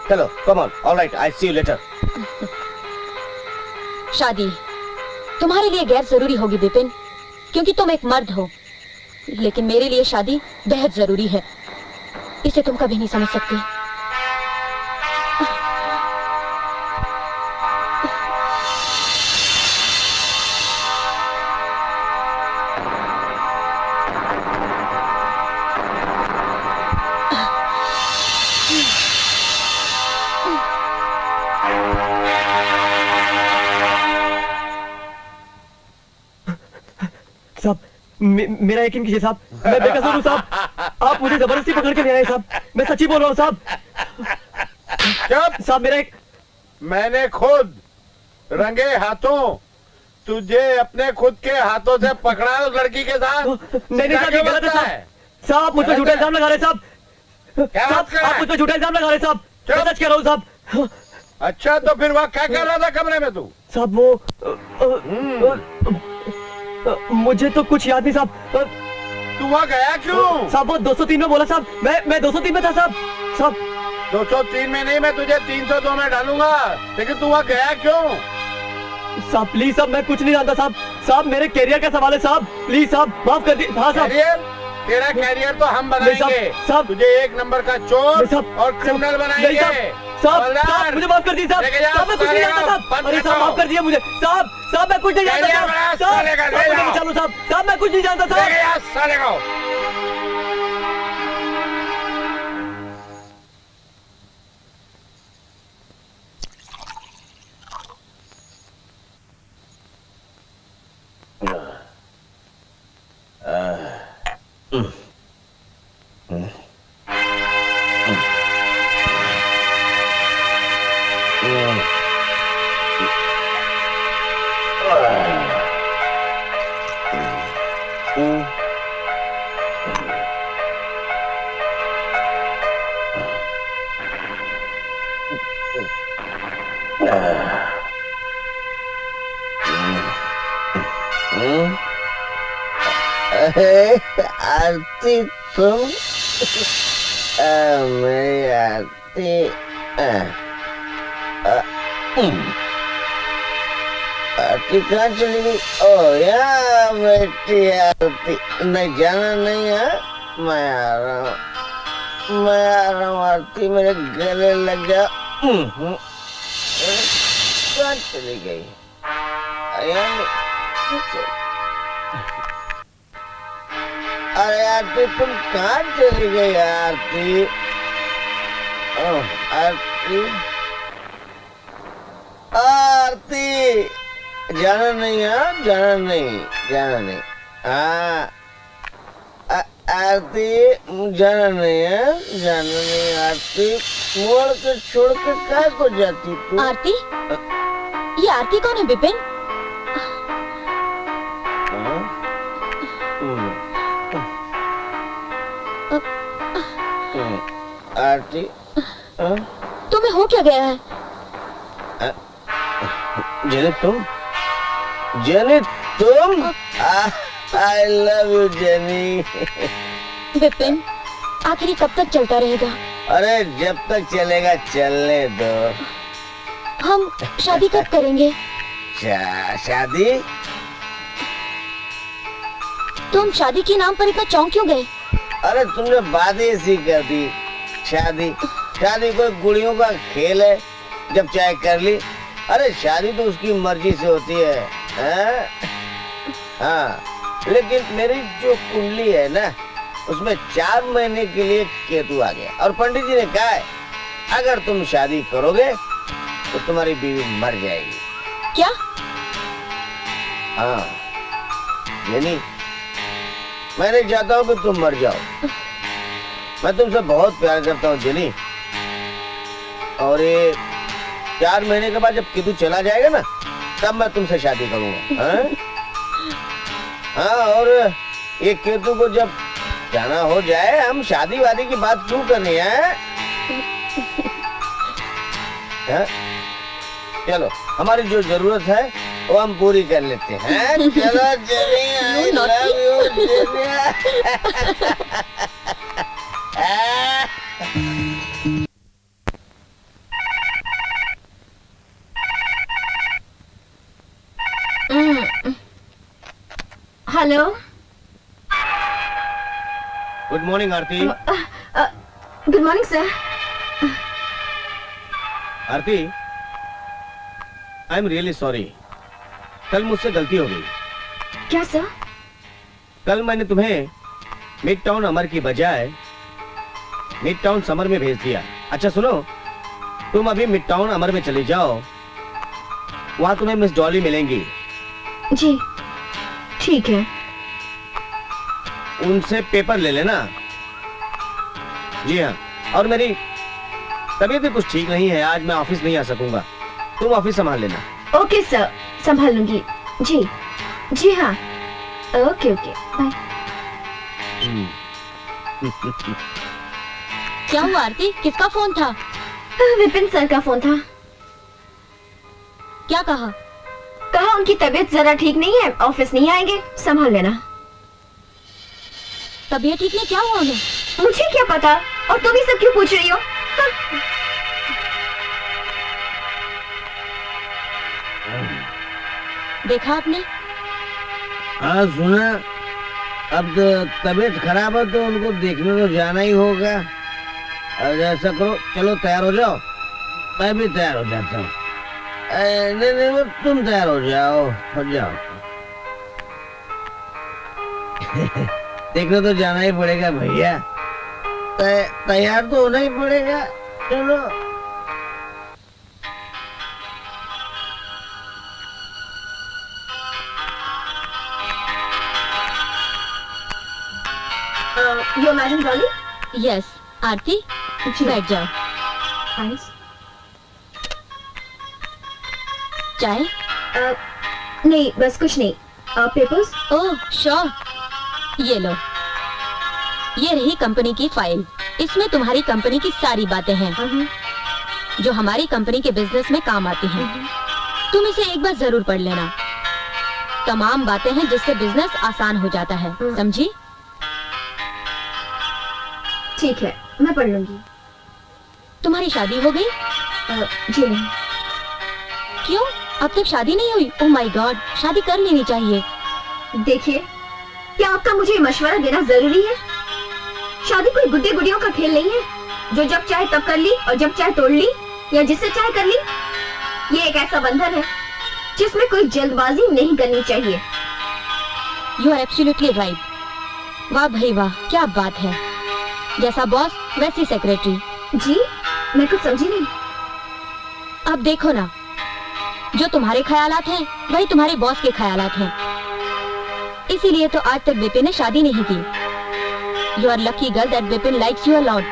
चलो come on, alright, I see you later. शादी तुम्हारे लिए गैर जरूरी होगी बिपिन, क्योंकि तुम एक मर्द हो, लेकिन मेरे लिए शादी बेहद जरूरी है। इसे तुम कभी नहीं समझ सकते। साहब, मेरा यकीन कीजिए साहब, मैं बेकसूर हूँ साहब, आप मुझे जबरदस्ती पकड़ के ले आए साहब, मैं सच्ची बोल रहा हूँ साहब। चुप साहब मेरा एक, मैंने खुद रंगे हाथों तुझे अपने खुद के हाथों से पकड़ा उस लड़की के साथ। नहीं साहब, ये गलत है साहब। साहब मुझ पर झूठा इल्जाम लगा रहे साहब। क्या बात कर रहा है? आप मुझ पर झूठा इल्जाम लगा रहे साहब, मैं सच कह रहा हूँ साहब। अच्छा तो फिर वहाँ क्या कर रहा था कमरे में तू? साहब वो मुझे तो कुछ याद नहीं साहब। तू वहाँ गया क्यों? साहब वो 203 में बोला साहब, मैं 203 में था साहब। साहब 203 में नहीं, मैं तुझे 302 में डालूंगा, लेकिन तू वहाँ गया क्यों? साहब प्लीज साहब, मैं कुछ नहीं जानता साहब। साहब मेरे कैरियर का सवाल है साहब, प्लीज साहब माफ कर दीजिए। हाँ साहब। कैरियर? तेरा कैरियर तो हम बनाएंगे साहब। तुझे एक नंबर का चोर और क्रिमिनल बनाएंगे। साहब मुझे माफ कर दीजिए साहब, साहब मैं कुछ नहीं जानता साहब। अरे साहब माफ कर दीजिए मुझे साहब, साहब मैं कुछ नहीं जानता साहब, चलो साहब, साहब मैं कुछ नहीं जानता साहब। आरती तुम मेरी आरती आरती कहाँ चली गई? ओ यार बेटी आरती, नहीं जाना नहीं है, मैं आ रहा हूँ, मैं आ रहा हूँ आरती, मेरे गले लग गया। कहाँ चली गई? अरे आरती तुम कहाँ चली गई आरती? आरती आरती, जाना नहीं है, जाना नहीं, जाना नहीं। हाँ आरती जाना नहीं है, जाना नहीं। आरती मोड़ के छोड़ के कहाँ को जाती तू? आरती? ये आरती कौन है विपिन? आरती तुम्हें हो क्या गया है? जेनी तुम, जेनी तुम, आई लव यू जेनी। विपिन आखिर कब तक चलता रहेगा? अरे जब तक चलेगा चलने दो। हम शादी कब करेंगे? शादी? तुम शादी के नाम पर इतना चौंक क्यों गए? अरे तुमने बात ऐसी कर दी, शादी शादी कोई गुड़ियों का खेल है, जब चाहे कर ली। अरे शादी तो उसकी मर्जी से होती है, हाँ लेकिन मेरी जो कुंडली है ना, उसमें 4 महीने के लिए केतु आ गया और पंडित जी ने कहा है अगर तुम शादी करोगे तो तुम्हारी बीवी मर जाएगी। क्या? हाँ यानी मैं नहीं चाहता हूँ कि तुम मर जाओ। मैं तुमसे बहुत प्यार करता हूँ जेनी, और ये 4 महीने के बाद जब केतु चला जाएगा ना, तब मैं तुमसे शादी करूंगा। हाँ और ये केतु को जब जाना हो जाए, हम शादी वादी की बात क्यों करनी है? चलो हमारी जो जरूरत है वो हम पूरी कर लेते हैं। चलो jenny, I love you, hello. Good morning Aarti. Good morning sir. Aarti, I am really sorry, कल मुझसे गलती हो गई। क्या सर? कल मैंने तुम्हें मिड टाउन अमर की बजाय मिड टाउन समर में भेज दिया। अच्छा सुनो, तुम अभी मिड टाउन अमर में चली जाओ, वहां तुम्हें मिस डॉली मिलेंगी। जी ठीक है। उनसे पेपर ले लेना। जी हाँ, और मेरी तबीयत भी कुछ ठीक नहीं है, आज मैं ऑफिस नहीं आ सकूंगा, तुम ऑफिस संभाल लेना। ओके सर, संभाल लूंगी। जी जी हाँ, ओके ओके बाय। क्या हुआ आरती, किसका फोन था? विपिन सर का फोन था। क्या कहा? कहा उनकी तबीयत जरा ठीक नहीं है, ऑफिस नहीं आएंगे, संभाल लेना। तबीयत ठीक नहीं? क्या हुआ उन्हें? मुझे क्या पता, और तुम ही सब क्यों पूछ रही हो? देखा आपने, हाँ सुना, अब तो तबीयत खराब है तो उनको देखने तो जाना ही होगा। और ऐसा करो, चलो तैयार हो जाओ, मैं भी तैयार हो जाता हूँ। नहीं नहीं वो तुम तैयार हो जाओ। देखने तो जाना ही पड़ेगा भैया, तैयार तो होना ही पड़ेगा। चलो यो मैडम डॉली। यस आरती, बैठ जाओ। थैंक्स। चाय? नहीं बस कुछ नहीं। पेपर्स? ओह श्योर, ये लो। ये रही कंपनी की फाइल। इसमें तुम्हारी कंपनी की सारी बातें हैं जो हमारी कंपनी के बिजनेस में काम आती हैं। तुम इसे एक बार जरूर पढ़ लेना। तमाम बातें हैं जिससे बिजनेस आसान हो जाता है, समझी? ठीक है, मैं पढ़ लूंगी। तुम्हारी शादी हो गई? जी नहीं। क्यों, अब तक शादी नहीं हुई? ओह माय गॉड, शादी कर लेनी चाहिए। देखिए, क्या आपका मुझे मशवरा देना जरूरी है? शादी कोई गुड्डे गुड़ियों का खेल नहीं है जो जब चाहे तब कर ली और जब चाहे तोड़ ली या जिससे चाहे कर ली। ये एक ऐसा बंधन है जिसमें कोई जल्दबाजी नहीं करनी चाहिए। You are absolutely right. वाह भाई वाह, क्या बात है। जैसा बॉस वैसी सेक्रेटरी। जी, मैं कुछ समझी नहीं। अब देखो ना, जो तुम्हारे ख्यालात हैं वही तुम्हारे बॉस के ख्यालात हैं। इसीलिए तो आज तक विपिन ने शादी नहीं की। You are lucky girl that Vipin likes you a lot.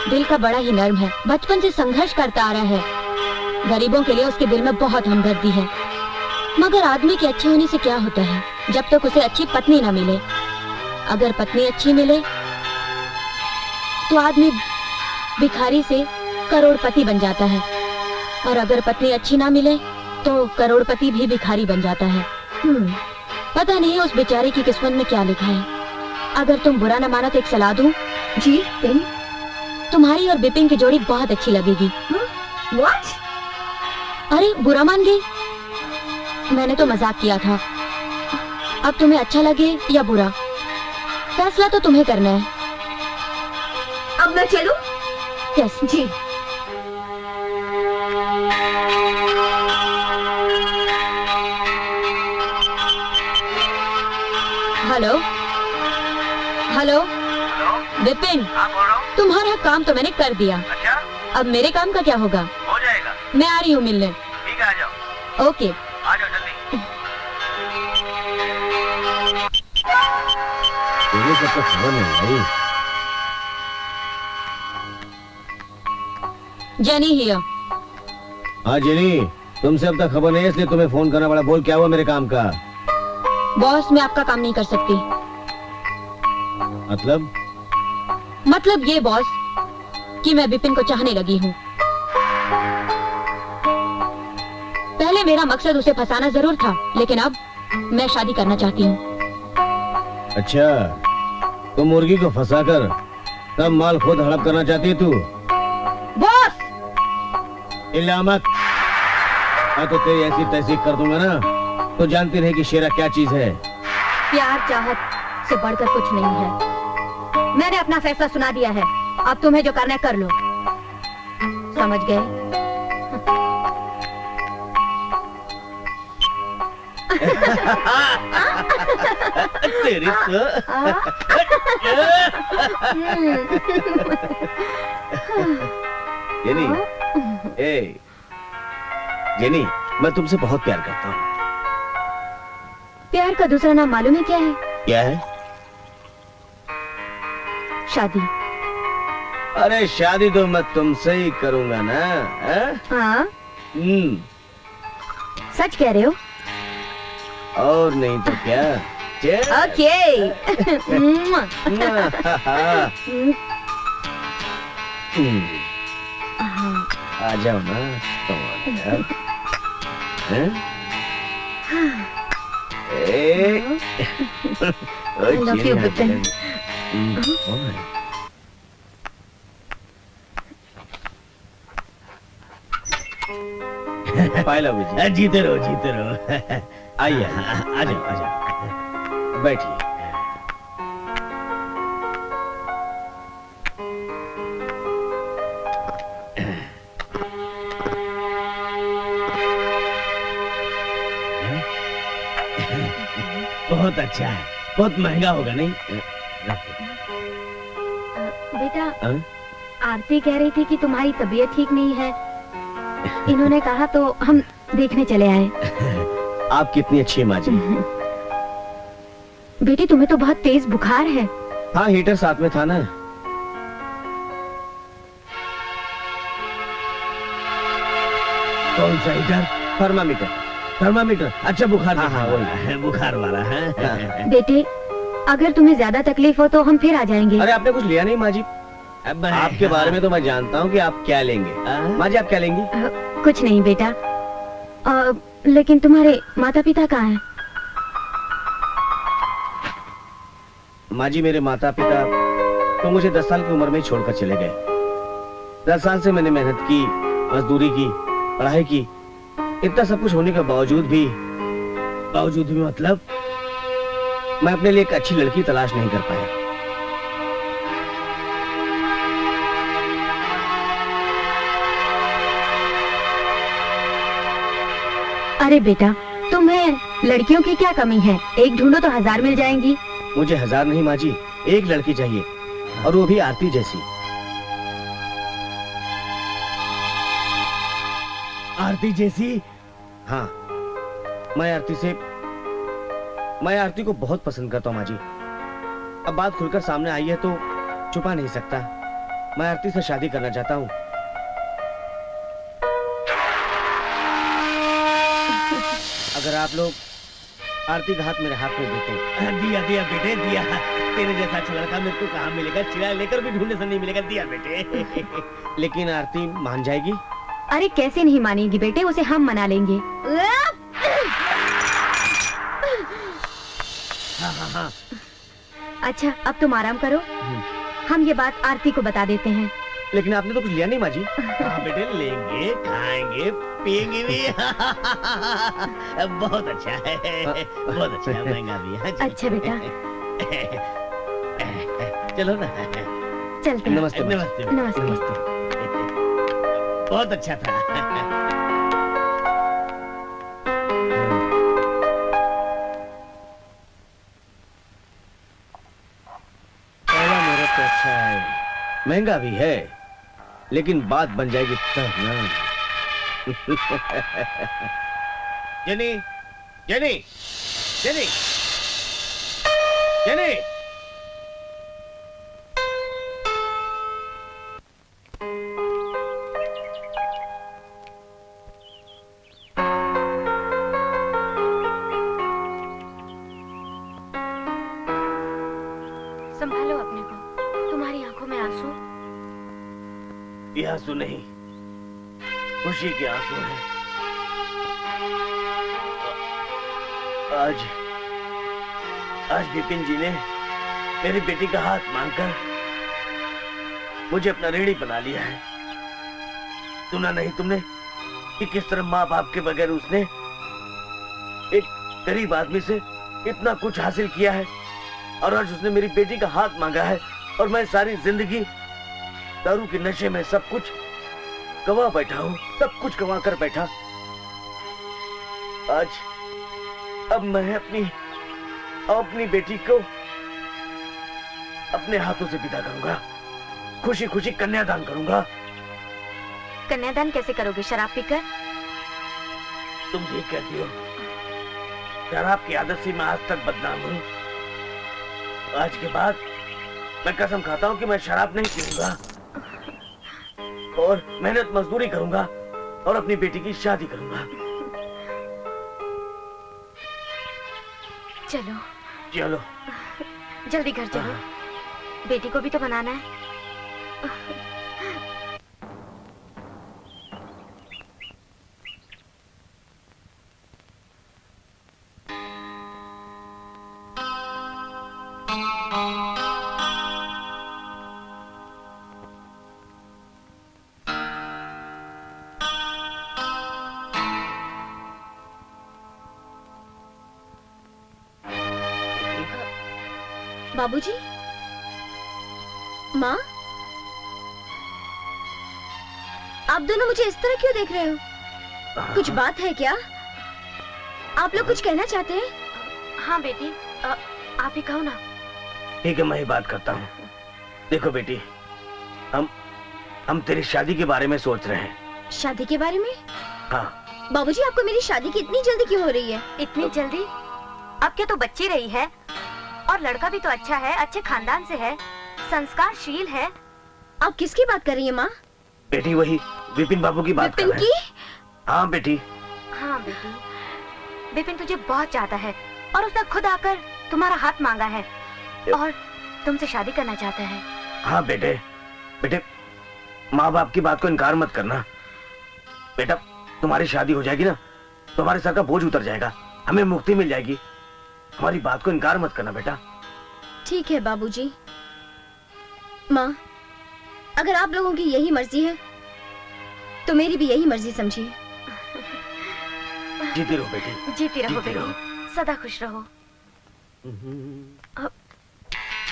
दिल का बड़ा ही नर्म है, बचपन से संघर्ष करता आ रहा है। गरीबों के लिए उसके दिल में बहुत हमदर्दी है। मगर आदमी के अच्छे होने से क्या होता है जब तक उसे अच्छी पत्नी न मिले। अगर पत्नी अच्छी मिले तो आदमी भिखारी से करोड़पति बन जाता है, और अगर पत्नी अच्छी ना मिले तो करोड़पति भी भिखारी बन जाता है। पता नहीं उस बेचारे की किस्मत में क्या लिखा है। अगर तुम बुरा न मानो तो एक सलाह दूं? जी कहीं? तुम्हारी और बिपिन की जोड़ी बहुत अच्छी लगेगी। What? अरे बुरा मान गई? मैंने तो मजाक किया था। अब तुम्हें अच्छा लगे या बुरा, फैसला तो तुम्हें करना है। अब मैं चलूं? यस जी। हेलो हेलो विपिन, हाँ बोल रहा हूँ। तुम्हारा काम तो मैंने कर दिया। अच्छा, अब मेरे काम का क्या होगा? हो जाएगा। मैं आ रही हूँ मिलने। ठीक है, आ जाओ। ओके। आ जाओ जल्दी। तेरे को तो खबर नहीं भाई। Jenny here. हाँ जेनी, तुमसे अब तक खबर नहीं है इसलिए तुम्हें फोन करना पड़ा। बोल क्या हुआ मेरे काम का? बॉस, मैं आपका काम नहीं कर सकती। मतलब ये बॉस कि मैं विपिन को चाहने लगी हूँ। पहले मेरा मकसद उसे फंसाना जरूर था, लेकिन अब मैं शादी करना चाहती हूँ। अच्छा, तो मुर्गी को फंसाकर तब माल खुद हड़प करना चाहती है तू? बॉस! इल्ला मत। मैं तो तेरी ऐसी तहसीक कर दूंगा ना, तो जानती रहे कि शेरा क्या चीज है। प्यार चाहत से बढ़कर कुछ नहीं है। मैंने अपना फैसला सुना दिया है, अब तुम्हें जो करना है कर लो। समझ गए? तेरी तो जेनी, जेनी, मैं तुमसे बहुत प्यार करता हूँ। प्यार का दूसरा नाम मालूम है क्या है? क्या है? शादी। अरे शादी तो मैं तुमसे ही करूंगा ना। हाँ? सच कह रहे हो? और नहीं तो क्या। ओके। आ जाओ ना। I love you, Vipin. पायला जीते रहो जीते रहो। आइए आ जाओ आ जाओ। बैठिए। बहुत अच्छा है, बहुत महंगा होगा नहीं? बेटा, हाँ? आरती कह रही थी कि तुम्हारी तबीयत ठीक नहीं है। इन्होंने कहा तो हम देखने चले आए। आप कितनी अच्छी है माँ जी। बेटी, तुम्हें तो बहुत तेज बुखार है। हाँ, हीटर साथ में था ना। कौन सा हीटर? थर्मामीटर। थर्मामीटर, अच्छा बुखार। हाँ, हाँ, वही बुखार वाला है। बेटे, अगर तुम्हें ज्यादा तकलीफ हो तो हम फिर आ जाएंगे। अरे आपने कुछ लिया नहीं माँ जी? आपके बारे में तो मैं जानता हूँ कि आप क्या लेंगे। माँ जी, आप क्या लेंगी? कुछ नहीं बेटा। लेकिन तुम्हारे माता पिता कहाँ हैं? माँ जी, मेरे माता पिता तो मुझे 10 साल की उम्र में ही छोड़कर चले गए। 10 साल से मैंने मेहनत की, मजदूरी की, पढ़ाई की। इतना सब कुछ होने के बावजूद भी मतलब मैं अपने लिए एक अच्छी लड़की तलाश नहीं कर पाया। अरे बेटा, तुम्हें लड़कियों की क्या कमी है? एक ढूंढो तो 1000 मिल जाएंगी। मुझे 1000 नहीं माँ जी, एक लड़की चाहिए, और वो भी आरती जैसी। आरती जैसी? हाँ, मैं आरती को बहुत पसंद करता हूँ माँ जी। अब बात खुलकर सामने आई है तो छुपा नहीं सकता। मैं आरती से शादी करना चाहता हूँ। अगर आप लोग आरती का हाथ मेरे हाथ में देते। दिया दिया बेटे, दिया। तेरे जैसा अच्छा लड़का मेरे को कहाँ मिलेगा? चिड़ा लेकर भी ढूंढने से नहीं मिलेगा। दिया बेटे। लेकिन आरती मान जाएगी? अरे कैसे नहीं मानेगी बेटे, उसे हम मना लेंगे। हाँ हाँ हाँ। अच्छा, अब तुम आराम करो, हम ये बात आरती को बता देते हैं। लेकिन आपने तो कुछ लिया नहीं माँ जी। हाँ बेटे, लेंगे, खाएंगे, पिएंगे भी। बहुत अच्छा है, बहुत अच्छा है, महंगा भी है। अच्छा बेटा, चलो ना, चलते हैं। नमस्ते नमस्ते नमस्ते। बहुत अच्छा था। पहला मेरा तो अच्छा है, महंगा भी है, लेकिन बात बन जाएगी तब ना। Jenny, jenny, jenny, jenny. संभालो अपने को, तुम्हारी आंखों में आंसू। ये आंसू नहीं, खुशी के आंसू हैं। आज विपिन जी ने मेरी बेटी का हाथ मांगकर मुझे अपना ऋणी बना लिया है। सुना नहीं तुमने कि किस तरह माँ बाप के बगैर उसने एक गरीब आदमी से इतना कुछ हासिल किया है, और आज उसने मेरी बेटी का हाथ मांगा है, और मैं सारी जिंदगी दारू के नशे में सब कुछ गवा बैठा हूँ, सब कुछ गवा कर बैठा। आज अब मैं अपनी बेटी को अपने हाथों से विदा करूंगा, खुशी खुशी कन्यादान करूंगा। कन्यादान कैसे करोगे? शराब पीकर? तुम ठीक कहती हो, शराब की आदत से मैं आज तक बदनाम हूँ। आज के बाद मैं कसम खाता हूँ कि मैं शराब नहीं पीऊंगा, और मेहनत मजदूरी करूंगा, और अपनी बेटी की शादी करूंगा। चलो चलो जल्दी घर चलो, बेटी को भी तो बनाना है। बाबूजी, माँ, आप दोनों मुझे इस तरह क्यों देख रहे हो? कुछ बात है क्या? आप लोग कुछ कहना चाहते हैं? हाँ बेटी, आप ही कहो ना। ठीक है, मैं ही बात करता हूँ। देखो बेटी, हम तेरी शादी के बारे में सोच रहे हैं। शादी के बारे में? हाँ। बाबूजी, आपको मेरी शादी की इतनी जल्दी क्यों हो रही है? इतनी जल्दी? अब क्या तो बच्ची रही है, और लड़का भी तो अच्छा है, अच्छे खानदान से है, संस्कारशील है। आप किसकी बात कर रही हैं माँ? बेटी वही विपिन बाबू की बात कर विपिन रहे हैं। की? हाँ बेटी। हाँ बेटी, विपिन तुझे बहुत चाहता है और उसने खुद आकर तुम्हारा हाथ मांगा है और तुमसे शादी करना चाहता है। हाँ बेटे, माँ बाप की बात को इनकार मत करना। बेटा, तुम्हारी शादी हो जाएगी ना, तुम्हारे सर का बोझ उतर जाएगा, हमें मुक्ति मिल जाएगी। हमारी बात को इनकार मत करना बेटा। ठीक है बाबूजी। माँ, अगर आप लोगों की यही मर्जी है तो मेरी भी यही मर्जी समझिए। जीती रहो बेटी, जीती रहो जीती बेटी, सदा खुश रहो। अब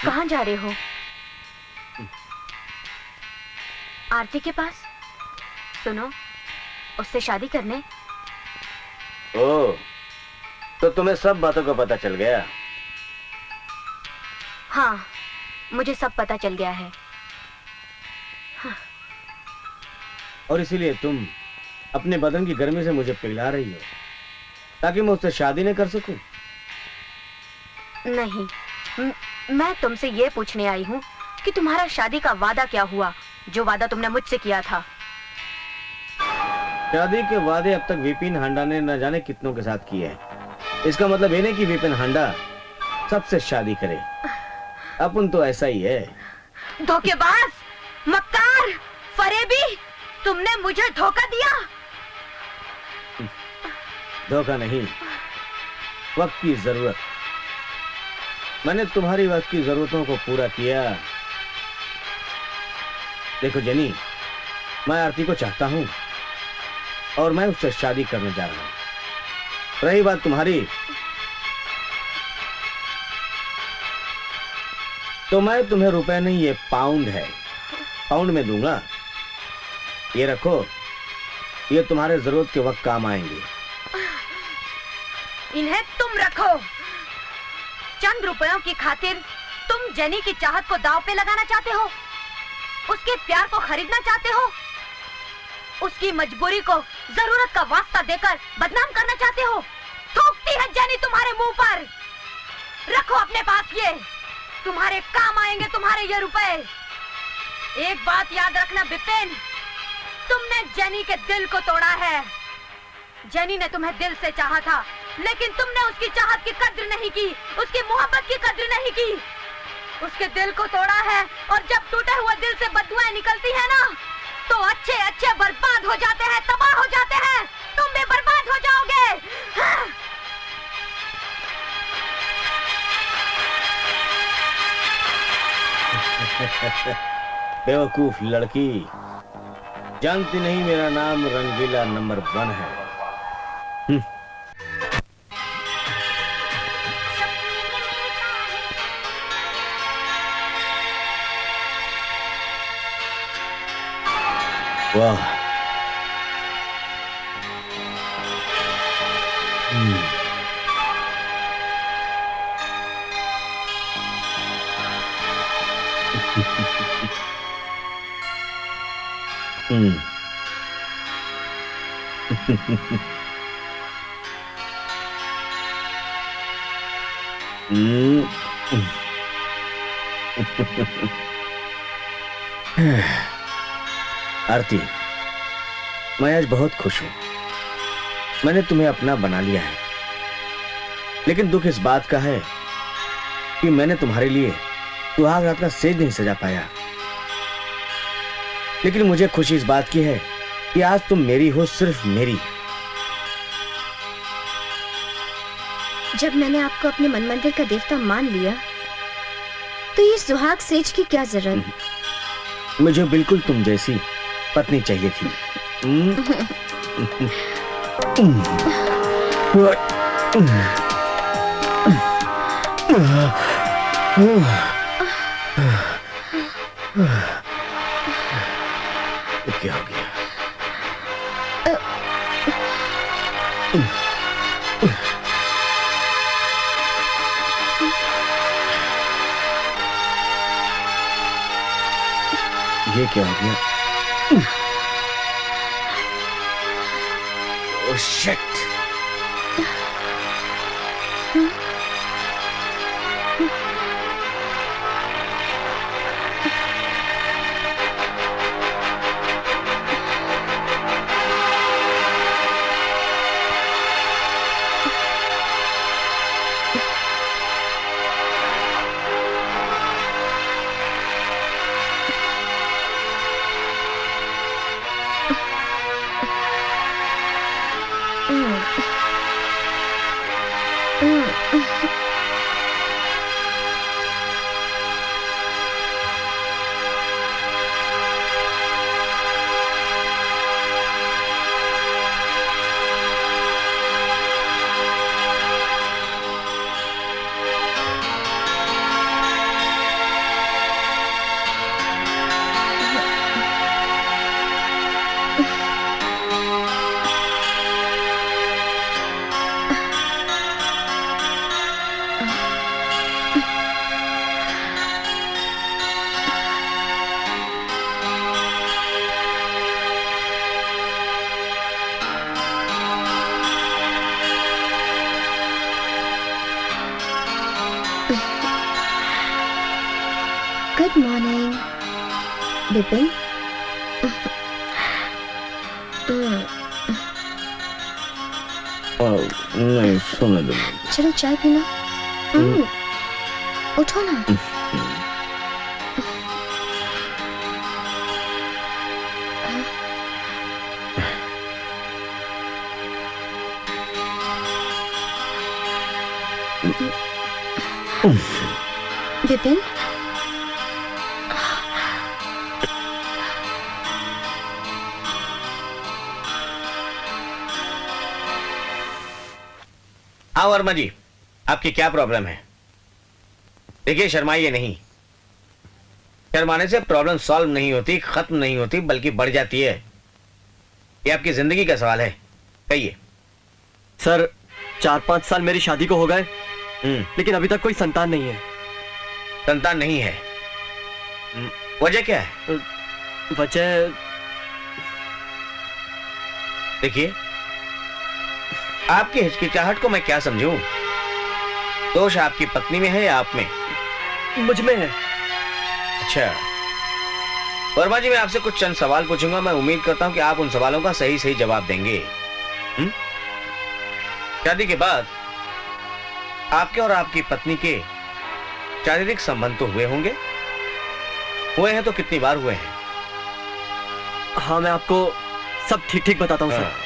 कहाँ जा रहे हो? आरती के पास? सुनो, उससे शादी करने। ओ, तो तुम्हें सब बातों का पता चल गया? हाँ, मुझे सब पता चल गया है। और इसीलिए तुम अपने बदन की गर्मी से मुझे पिघला रही हो ताकि मैं उससे शादी न कर सकूं? नहीं, मैं तुमसे ये पूछने आई हूँ कि तुम्हारा शादी का वादा क्या हुआ, जो वादा तुमने मुझसे किया था। शादी के वादे अब तक विपिन हांडा ने न जाने कितनों के साथ किए हैं। इसका मतलब ये नहीं कि विपिन हांडा सबसे शादी करे। अपन तो ऐसा ही है। धोखेबाज, मक्कार, फरेबी, तुमने मुझे धोखा दिया। धोखा नहीं, वक्त की जरूरत। मैंने तुम्हारी वक्त की जरूरतों को पूरा किया। देखो जेनी, मैं आरती को चाहता हूं और मैं उससे शादी करने जा रहा हूं। रही बात तुम्हारी, तो मैं तुम्हें रुपए नहीं, ये पाउंड है, पाउंड में दूंगा। ये रखो, ये तुम्हारे जरूरत के वक्त काम आएंगे। इन्हें तुम रखो। चंद रुपयों की खातिर तुम जेनी की चाहत को दांव पे लगाना चाहते हो, उसके प्यार को खरीदना चाहते हो, उसकी मजबूरी को जरूरत का वास्ता देकर बदनाम करना चाहते हो। थूकती है जेनी तुम्हारे मुंह पर। रखो अपने पास, ये तुम्हारे काम आएंगे, तुम्हारे ये रुपए। एक बात याद रखना विपिन, तुमने जेनी के दिल को तोड़ा है। जेनी ने तुम्हें दिल से चाहा था, लेकिन तुमने उसकी चाहत की कद्र नहीं की, उसकी मोहब्बत की कद्र नहीं की। उसके दिल को तोड़ा है, और जब टूटे हुए दिल से बददुआएं निकलती है ना, तो अच्छे अच्छे बर्बाद हो जाते हैं, तबाह हो जाते हैं। तुम भी बर्बाद हो जाओगे। हाँ। बेवकूफ लड़की, जानती नहीं मेरा नाम रंगीला नंबर 1 है। वाह, आरती, मैं आज बहुत खुश हूं। मैंने तुम्हें अपना बना लिया है, लेकिन दुख इस बात का है कि मैंने तुम्हारे लिए सुहाग रात का सेज नहीं सजा पाया। लेकिन मुझे खुशी इस बात की है कि आज तुम मेरी हो, सिर्फ मेरी। जब मैंने आपको अपने मन मंदिर का देवता मान लिया, तो ये सुहाग सेज की क्या जरूरत? मुझे बिल्कुल तुम जैसी पत्नी चाहिए थी। क्या हो गया? ये क्या हो गया? Oh shit! Good morning Vipin. नहीं सोने दो। चलो चाय पीना। उठो ना। विपिन हाँ वर्मा जी, आपकी क्या प्रॉब्लम है? देखिए शर्माइए नहीं। शर्माने से प्रॉब्लम सॉल्व नहीं होती, खत्म नहीं होती, बल्कि बढ़ जाती है। ये आपकी जिंदगी का सवाल है। कहिए। सर 4-5 साल मेरी शादी को हो गए, लेकिन अभी तक कोई संतान नहीं है। संतान नहीं है? वजह क्या है? वजह देखिए, आपकी हिचकिचाहट को मैं क्या समझूं? दोष आपकी पत्नी में है या आप में? मुझ में है। अच्छा वर्मा जी, मैं आपसे कुछ चंद सवाल पूछूंगा। मैं उम्मीद करता हूं कि आप उन सवालों का सही सही जवाब देंगे। शादी के बाद आपके और आपकी पत्नी के शारीरिक संबंध तो हुए होंगे? हुए हैं तो कितनी बार हुए हैं? हाँ, मैं आपको सब ठीक ठीक बताता हूँ सर।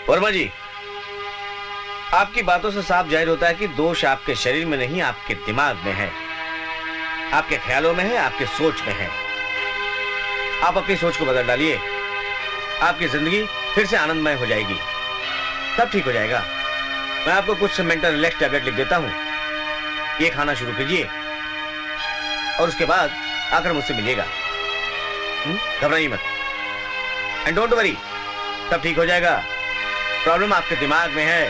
वर्मा जी, आपकी बातों से साफ जाहिर होता है कि दोष आपके शरीर में नहीं, आपके दिमाग में है, आपके ख्यालों में है, आपके सोच में है। आप अपनी सोच को बदल डालिए, आपकी जिंदगी फिर से आनंदमय हो जाएगी, सब ठीक हो जाएगा। मैं आपको कुछ मेंटल रिलैक्स टैबलेट लिख देता हूँ, ये खाना शुरू कीजिए और उसके बाद आकर मुझसे मिलिएगा। घबराइए मत, एंड डोंट वरी, सब ठीक हो जाएगा। प्रॉब्लम आपके दिमाग में है,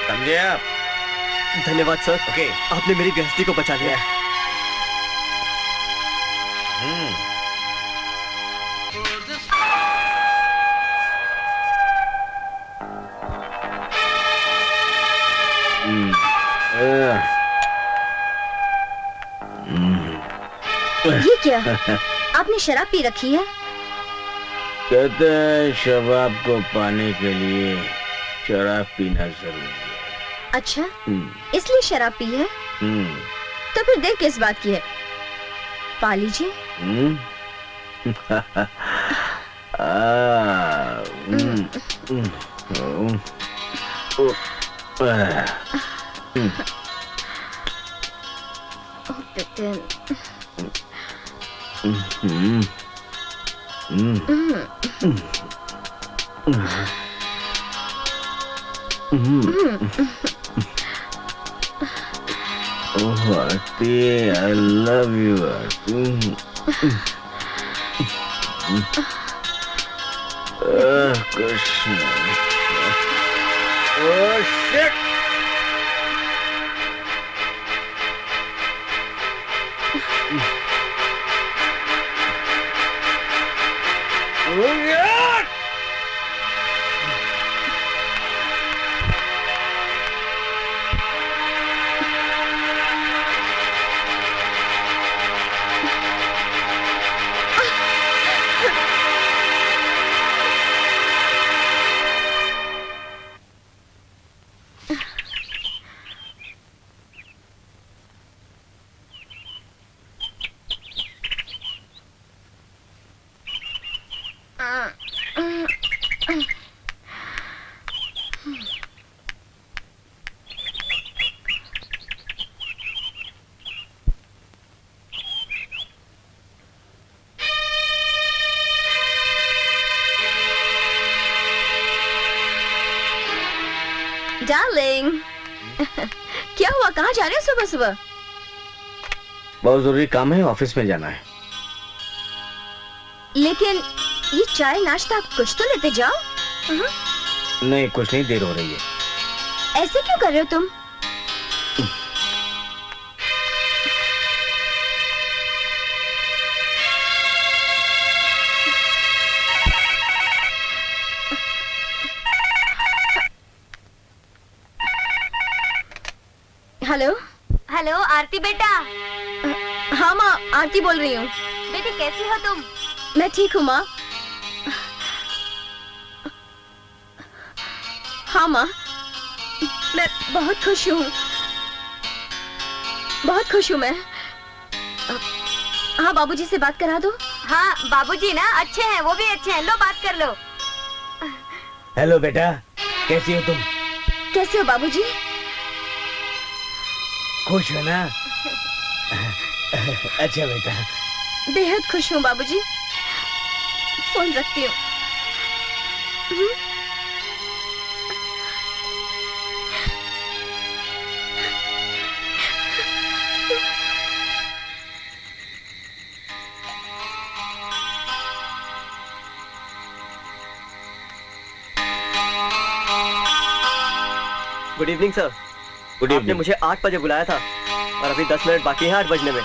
समझे आप? धन्यवाद सर। ओके, आपने मेरी गृहस्थी को बचा लिया। ये क्या? आपने शराब पी रखी है? कहते हैं शराब को पाने के लिए शराब पीना जरूरी है। अच्छा, इसलिए शराब पी है? तो फिर देर किस बात की है? पा लीजिए। Aarti, I love you, Aarti. Krishna. Oh shit! Oh God! Darling, क्या हुआ? कहाँ जा रहे हो सुबह सुबह? बहुत जरूरी काम है, ऑफिस में जाना है। लेकिन ये चाय नाश्ता कुछ तो लेते जाओ। नहीं, कुछ नहीं, देर हो रही है। ऐसे क्यों कर रहे हो तुम? हेलो हेलो आरती बेटा। हाँ माँ, आरती बोल रही हूँ। बेटी कैसी हो तुम? मैं ठीक हूँ माँ। हाँ माँ, मैं बहुत खुश हूँ, बहुत खुश हूँ मैं। हाँ, बाबूजी से बात करा दो। हाँ बाबूजी ना अच्छे हैं, वो भी अच्छे हैं, लो बात कर लो। हेलो बेटा, कैसी हो तुम? कैसे हो बाबूजी? खुश हो ना? अच्छा बेटा। बेहद खुश हूँ बाबूजी। फोन रखती हूँ। Good evening sir. गुड आपने इवनिंग। मुझे 8 बजे बुलाया था और अभी 10 मिनट बाकी हैं 8 बजने में।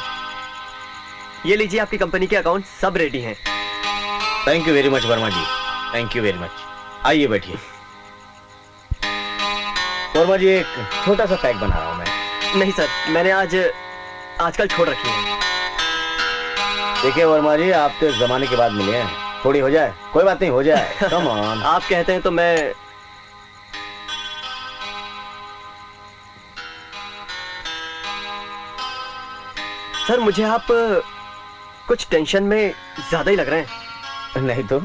ये लीजिए, आपकी कंपनी के अकाउंट सब रेडी हैं। Thank you very much Verma ji, thank you very much. आइए बैठिए। वर्मा जी, एक छोटा सा पैक बना रहा हूँ मैं। नहीं सर, मैंने आजकल छोड़ रखी है। देखिए वर्मा जी, आप तो एक जमाने के बाद मिले हैं, थोड़ी हो जाए। कोई बात नहीं, हो जाए। Come on. आप कहते हैं तो मैं सर, मुझे आप कुछ टेंशन में ज्यादा ही लग रहे हैं। नहीं तो।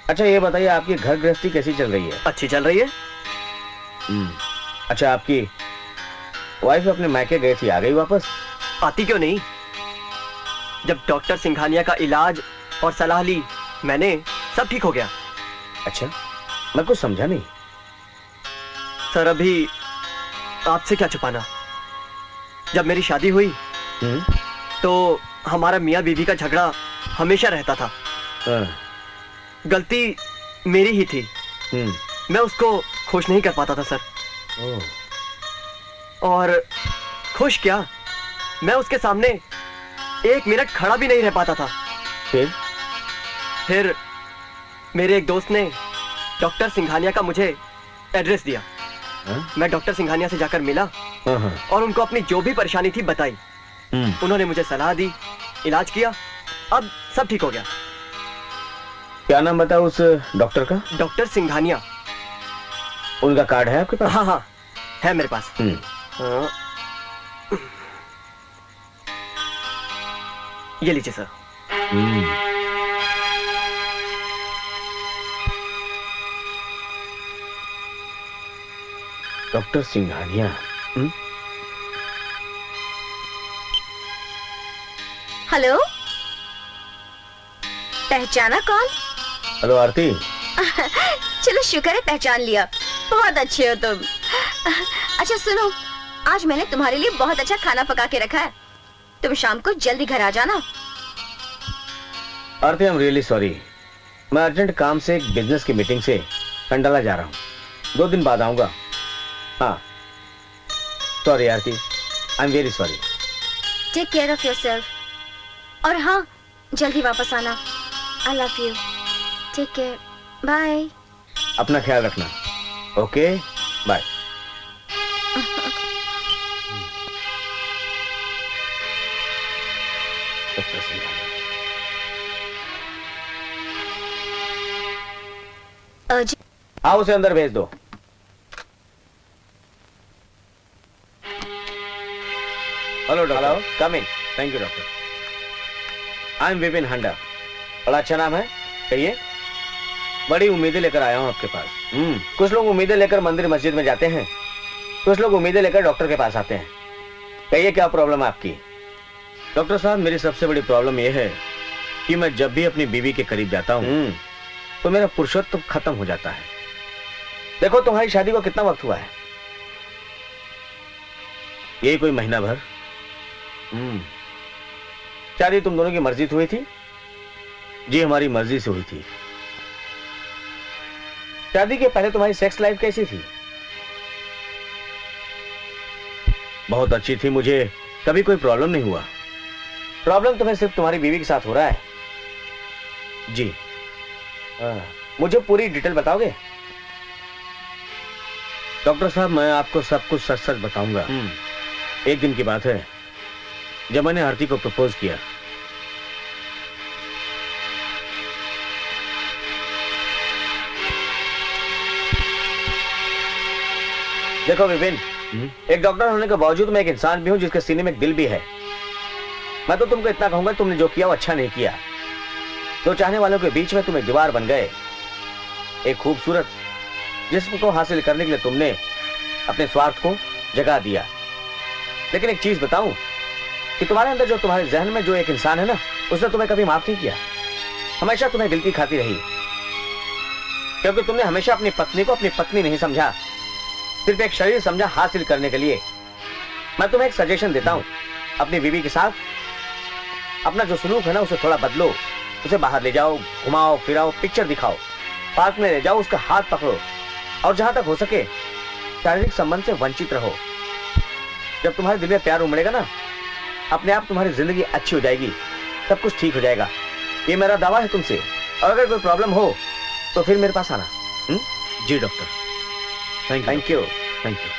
अच्छा ये बताइए, आपकी घर गृहस्थी कैसी चल रही है? अच्छी चल रही है। अच्छा, आपकी वाइफ अपने मायके गई थी, आ गई वापस? आती क्यों नहीं? जब डॉक्टर सिंघानिया का इलाज और सलाह ली मैंने, सब ठीक हो गया। अच्छा, मैं कुछ समझा नहीं। सर, अभी आपसे क्या छुपाना, जब मेरी शादी हुई तो हमारा मियाँ बीवी का झगड़ा हमेशा रहता था। गलती मेरी ही थी, मैं उसको खुश नहीं कर पाता था सर। और खुश क्या, मैं उसके सामने 1 मिनट खड़ा भी नहीं रह पाता था। फिर मेरे एक दोस्त ने डॉक्टर सिंघानिया का मुझे एड्रेस दिया। मैं डॉक्टर सिंघानिया से जाकर मिला और उनको अपनी जो भी परेशानी थी बताई। उन्होंने मुझे सलाह दी, इलाज किया, अब सब ठीक हो गया। क्या नाम बताया उस डॉक्टर का? डॉक्टर सिंघानिया। उनका कार्ड है आपके पास? हाँ हाँ, है मेरे पास। ये लीजिए सर। डॉक्टर सिंघानिया। हेलो, पहचाना कौन? हेलो आरती। चलो शुक्र है पहचान लिया, बहुत अच्छे हो तुम। अच्छा सुनो, आज मैंने तुम्हारे लिए बहुत अच्छा खाना पका के रखा है, तुम शाम को जल्दी घर आ जाना। आरती, आई एम रियली सॉरी, मैं अर्जेंट काम से एक बिजनेस की मीटिंग से कंडाला जा रहा हूँ, 2 दिन बाद आऊंगा। हाँ sorry Aarti, I am very sorry. Take care of yourself, और हाँ जल्दी वापस आना। I love you, take care, bye. अपना ख्याल रखना। Okay bye. हाँ उसे अंदर भेज दो। Hello doctor, come in. Thank you doctor. I am Vipin Handa. बड़ा अच्छा नाम है, कहिए। बड़ी उम्मीदें लेकर आया हूँ आपके पास। कुछ लोग उम्मीदें लेकर मंदिर मस्जिद में जाते हैं, कुछ लोग उम्मीदें लेकर डॉक्टर के पास आते हैं। कहिए क्या प्रॉब्लम है आपकी? डॉक्टर साहब, मेरी सबसे बड़ी प्रॉब्लम यह है कि मैं जब भी अपनी बीवी के करीब जाता हूँ तो मेरा पुरुषत्व खत्म हो जाता है। देखो तुम्हारी शादी को कितना वक्त हुआ है? यही कोई महीना भर। शादी तुम दोनों की मर्जी से हुई थी? जी हमारी मर्जी से हुई थी। शादी के पहले तुम्हारी सेक्स लाइफ कैसी थी? बहुत अच्छी थी, मुझे कभी कोई प्रॉब्लम नहीं हुआ। प्रॉब्लम तुम्हें सिर्फ तुम्हारी बीवी के साथ हो रहा है। जी मुझे पूरी डिटेल बताओगे? डॉक्टर साहब, मैं आपको सब कुछ सच सच बताऊंगा। एक दिन की बात है जब मैंने आरती को प्रपोज किया। देखो विपिन, एक डॉक्टर होने के बावजूद मैं एक इंसान भी हूं जिसके सीने में एक दिल भी है। मैं तो तुमको इतना कहूंगा, तुमने जो किया वो अच्छा नहीं किया। दो चाहने वालों के बीच में तुम एक दीवार बन गए। एक खूबसूरत जिस्म को हासिल करने के लिए तुमने अपने स्वार्थ को जगा दिया। लेकिन एक चीज बताऊं कि तुम्हारे अंदर जो तुम्हारे जहन में जो एक इंसान है ना, उसने तुम्हें कभी माफ नहीं किया, हमेशा तुम्हें गिल्टी खाती रही, क्योंकि तुमने हमेशा अपनी पत्नी को अपनी पत्नी नहीं समझा, सिर्फ एक शरीर समझा हासिल करने के लिए। मैं तुम्हें एक सजेशन देता हूं, अपनी बीवी के साथ अपना जो सलूक है ना उसे थोड़ा बदलो। उसे बाहर ले जाओ, घुमाओ फिराओ, पिक्चर दिखाओ, पार्क में ले जाओ, उसका हाथ पकड़ो, और जहां तक हो सके शारीरिक संबंध से वंचित रहो। जब तुम्हारे दिल में प्यार उमड़ेगा ना, अपने आप तुम्हारी जिंदगी अच्छी हो जाएगी, सब कुछ ठीक हो जाएगा। ये मेरा दावा है तुमसे। और अगर कोई प्रॉब्लम हो तो फिर मेरे पास आना। जी doctor, thank you. Thank you.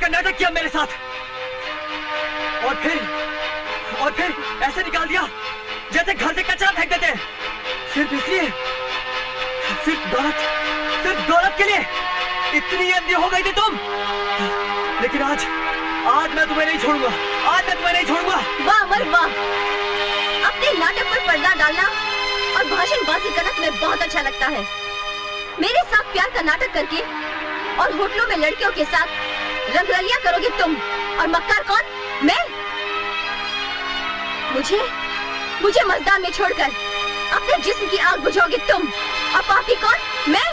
का नाटक किया मेरे साथ, और फिर ऐसे निकाल दिया जैसे घर से कचरा फेंक देते हैं, सिर्फ इसलिए, सिर्फ दौलत के लिए इतनी अंधी हो गई थी तुम। लेकिन आज मैं तुम्हें नहीं छोड़ूंगा, आज मैं तुम्हें नहीं छोड़ूंगा। वाह अमर वाह, अपने नाटक पर पर्दा डालना और भाषणबाजी करना तुम्हें बहुत अच्छा लगता है। मेरे साथ प्यार का नाटक करके और होटलों में लड़कियों के साथ रंगरलियां करोगे तुम, और मक्कार कौन? मैं? मुझे मजदार में छोड़कर अपने जिस्म की आग बुझाओगे तुम, और पापी कौन? मैं?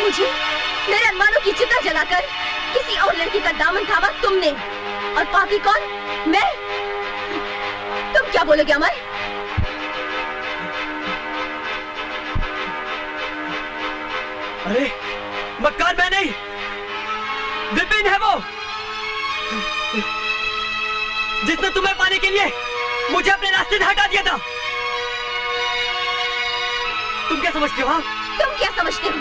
मुझे मेरे अरमानों की चिता जलाकर किसी और लड़की का दामन थामा तुमने, और पापी कौन? मैं? तुम क्या बोलोगे अमर? अरे मक्कार मैं नहीं, विपिन है वो, जिसने तुम्हें पाने के लिए मुझे अपने रास्ते से हटा दिया था। तुम क्या समझते हो? तुम क्या समझते हो?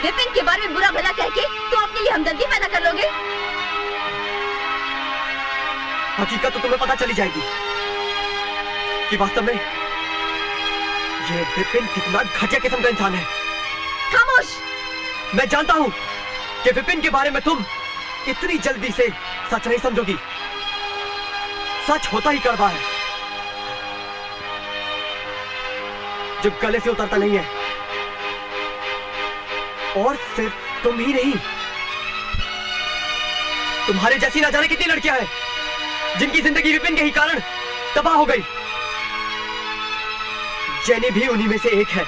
विपिन के बारे में बुरा भला कह के तुम अपने लिए हमदर्दी पैदा कर लोगे? हकीकत तो तुम्हें पता चली जाएगी कि वास्तव में ये विपिन कितना घटिया किस्म का इंसान है। खामोश! मैं जानता हूं कि विपिन के बारे में तुम इतनी जल्दी से सच नहीं समझोगी। सच होता ही कड़वा है, जो गले से उतरता नहीं है। और सिर्फ तुम ही नहीं, तुम्हारे जैसी ना जाने कितनी लड़कियां हैं जिनकी जिंदगी विपिन के ही कारण तबाह हो गई। जेनी भी उन्हीं में से एक है।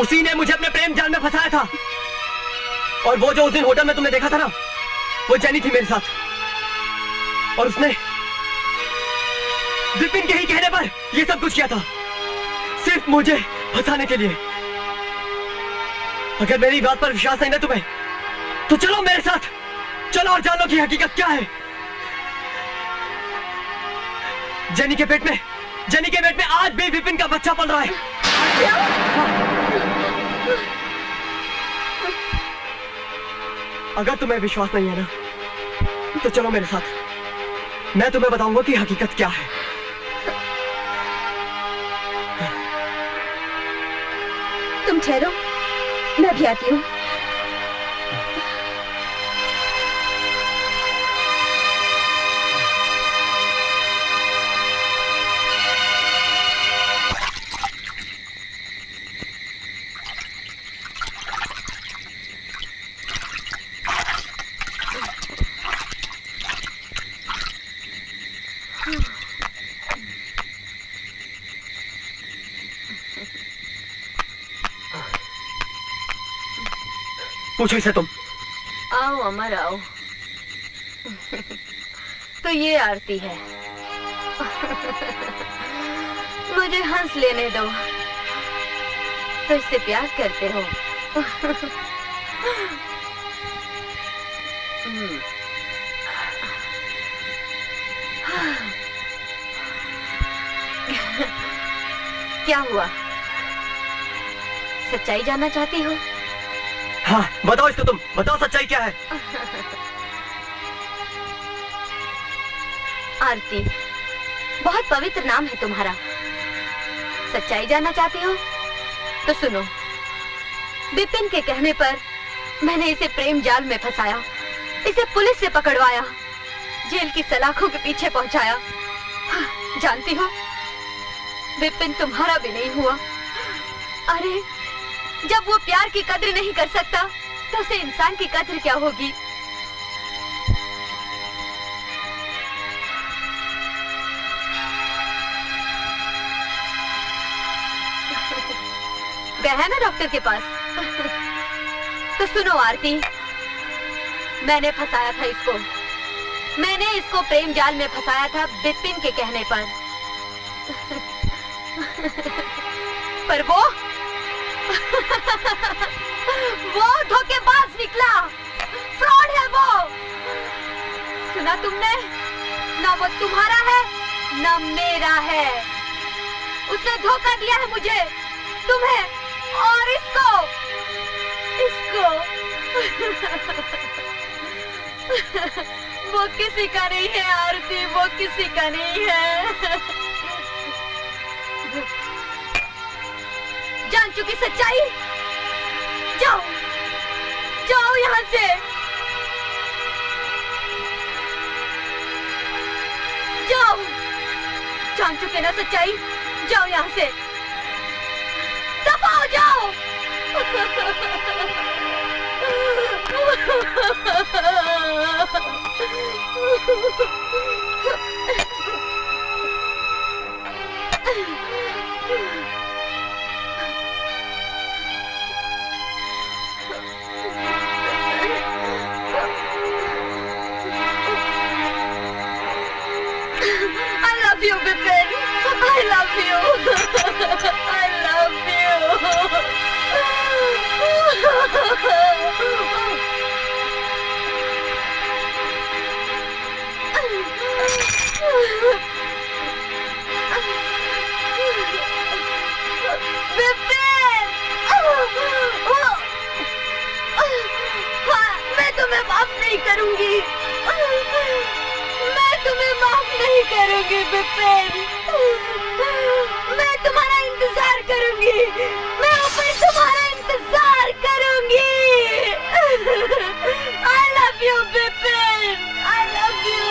उसी ने मुझे अपने प्रेम जाल में फंसाया था, और वो जो उस दिन होटल में तुमने देखा था ना, वो जेनी थी मेरे साथ, और उसने विपिन के ही कहने पर ये सब कुछ किया था, सिर्फ मुझे फंसाने के लिए। अगर मेरी बात पर विश्वास नहीं ना तुम्हें, तो चलो मेरे साथ, चलो और जान लो कि हकीकत क्या है। जेनी के पेट में आज भी विपिन का बच्चा पल रहा है। अगर तुम्हें विश्वास नहीं है ना, तो चलो मेरे साथ, मैं तुम्हें बताऊंगा कि हकीकत क्या है। तुम ठहरो, मैं भी आती हूँ। पूछो इसे तुम। आओ अमर आओ। तो ये आरती है। मुझे हंस लेने दो। तो इससे प्यार करते हो? क्या हुआ? सच्चाई जानना चाहती हो? हाँ, बताओ इसको तुम, बताओ सच्चाई क्या है। आरती, बहुत पवित्र नाम है तुम्हारा। सच्चाई जानना चाहती हो? तो सुनो, विपिन के कहने पर मैंने इसे प्रेम जाल में फंसाया, इसे पुलिस से पकड़वाया, जेल की सलाखों के पीछे पहुंचाया। जानती हो, विपिन तुम्हारा भी नहीं हुआ। अरे, जब वो प्यार की कद्र नहीं कर सकता, तो उसे इंसान की कद्र क्या होगी? गया है ना डॉक्टर के पास? तो सुनो आरती, मैंने फंसाया था इसको, मैंने इसको प्रेम जाल में फंसाया था विपिन के कहने पर। पर वो धोखेबाज निकला, फ्रॉड है वो। सुना तुमने? ना वो तुम्हारा है ना मेरा है। उसने धोखा दिया है मुझे, तुम्हें और इसको। वो किसी का नहीं है आरती, वो किसी का नहीं है। जान चुकी सच्चाई, जाओ जाओ यहाँ से, जाओ। जान चुके ना सच्चाई, जाओ यहाँ से, दफा हो जाओ। I love you, Vipin. I love you. I love you. Vipin! मैं तुम्हें माफ नहीं करूंगी, मैं तुम्हें माफ नहीं करूंगी विपिन। मैं तुम्हारा इंतजार करूंगी, मैं ऊपर तुम्हारा इंतजार करूंगी। I love you Vipin, I love you।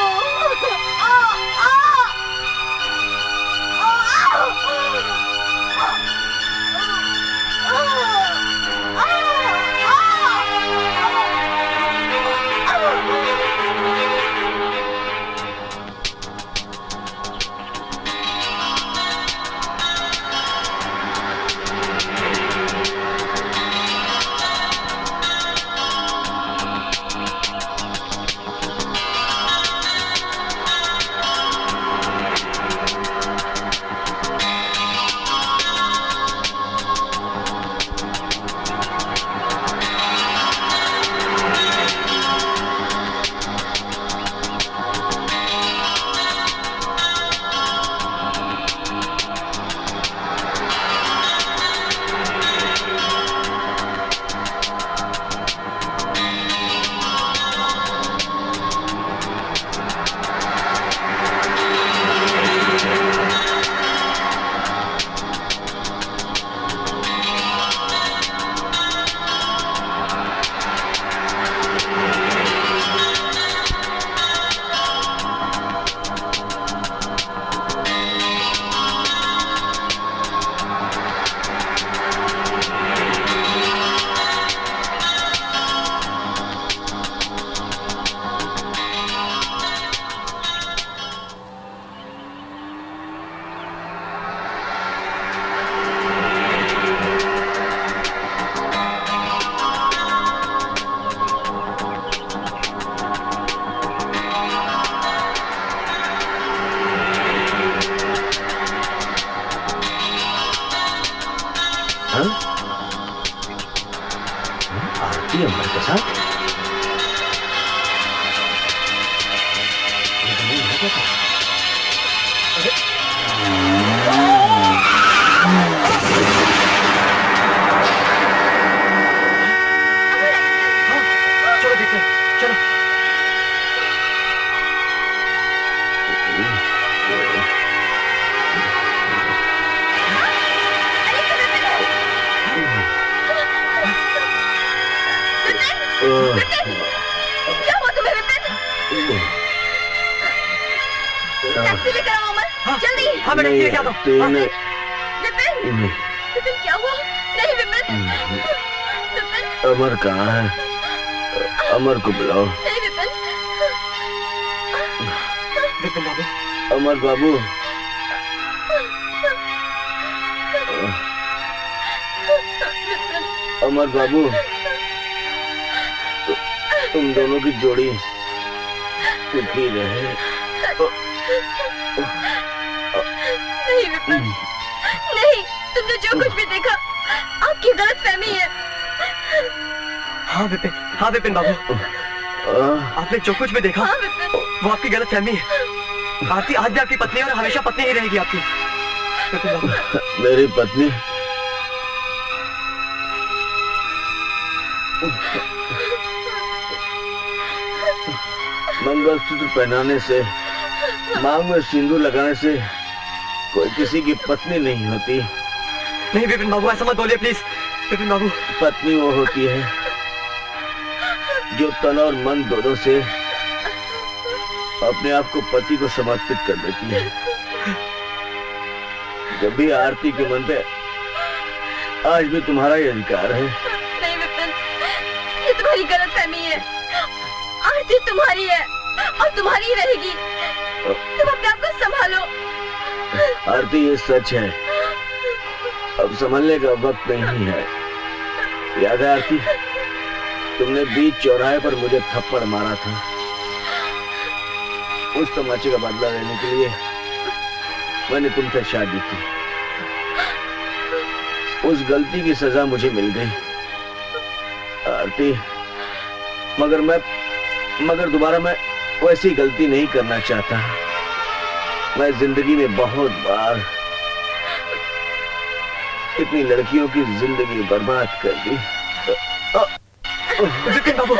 आरती अमर के साथ ये तो नहीं है क्या? चलो देखते हैं, चलो। क्या हुआ तुम्हें विपिन? टैक्सी लेकर आओ अमर, जल्दी। हाँ मैं टैक्सी लेके आता हूँ। विपिन, विपिन क्या हुआ? नहीं विपिन, विपिन। अमर कहाँ है? अमर को बुलाओ। नहीं विपिन। विपिन बाबू। अमर बाबू। अमर बाबू, तुम दोनों की जोड़ी सुखी रहे। नहीं विपिन, नहीं, तुमने जो कुछ भी देखा आपकी गलतफहमी है। हाँ विपिन बाबू, आपने जो कुछ भी देखा हाँ विपिन, वो आपकी गलतफहमी है। आरती आज भी आपकी पत्नी है और हमेशा पत्नी ही रहेगी आपकी। विपिन बाबू। मेरी पत्नी? मंगलसूत्र पहनाने से, मांग में सिंदूर लगाने से कोई किसी की पत्नी नहीं होती। नहीं विपिन बाबू, ऐसा मत बोलिए प्लीज। विपिन बाबू, पत्नी वो होती है जो तन और मन दोनों से अपने आप को पति को समर्पित कर देती है। जब भी आरती के मन पे आज भी तुम्हारा ही अधिकार है। नहीं विपिन, ये तुम्हारी गलतफहमी है। आरती तुम्हारी है और तुम्हारी ही रहेगी। तुम अपने आप को संभालो। आरती, ये सच है, अब संभलने का वक्त नहीं है। याद है आरती, तुमने बीच चौराहे पर मुझे थप्पड़ मारा था। उस तमाचे का बदला लेने के लिए मैंने तुमसे शादी की। उस गलती की सजा मुझे मिल गई आरती, मगर दोबारा मैं वैसी गलती नहीं करना चाहता। मैं जिंदगी में बहुत बार इतनी लड़कियों की जिंदगी बर्बाद कर दी। विपिन बाबू,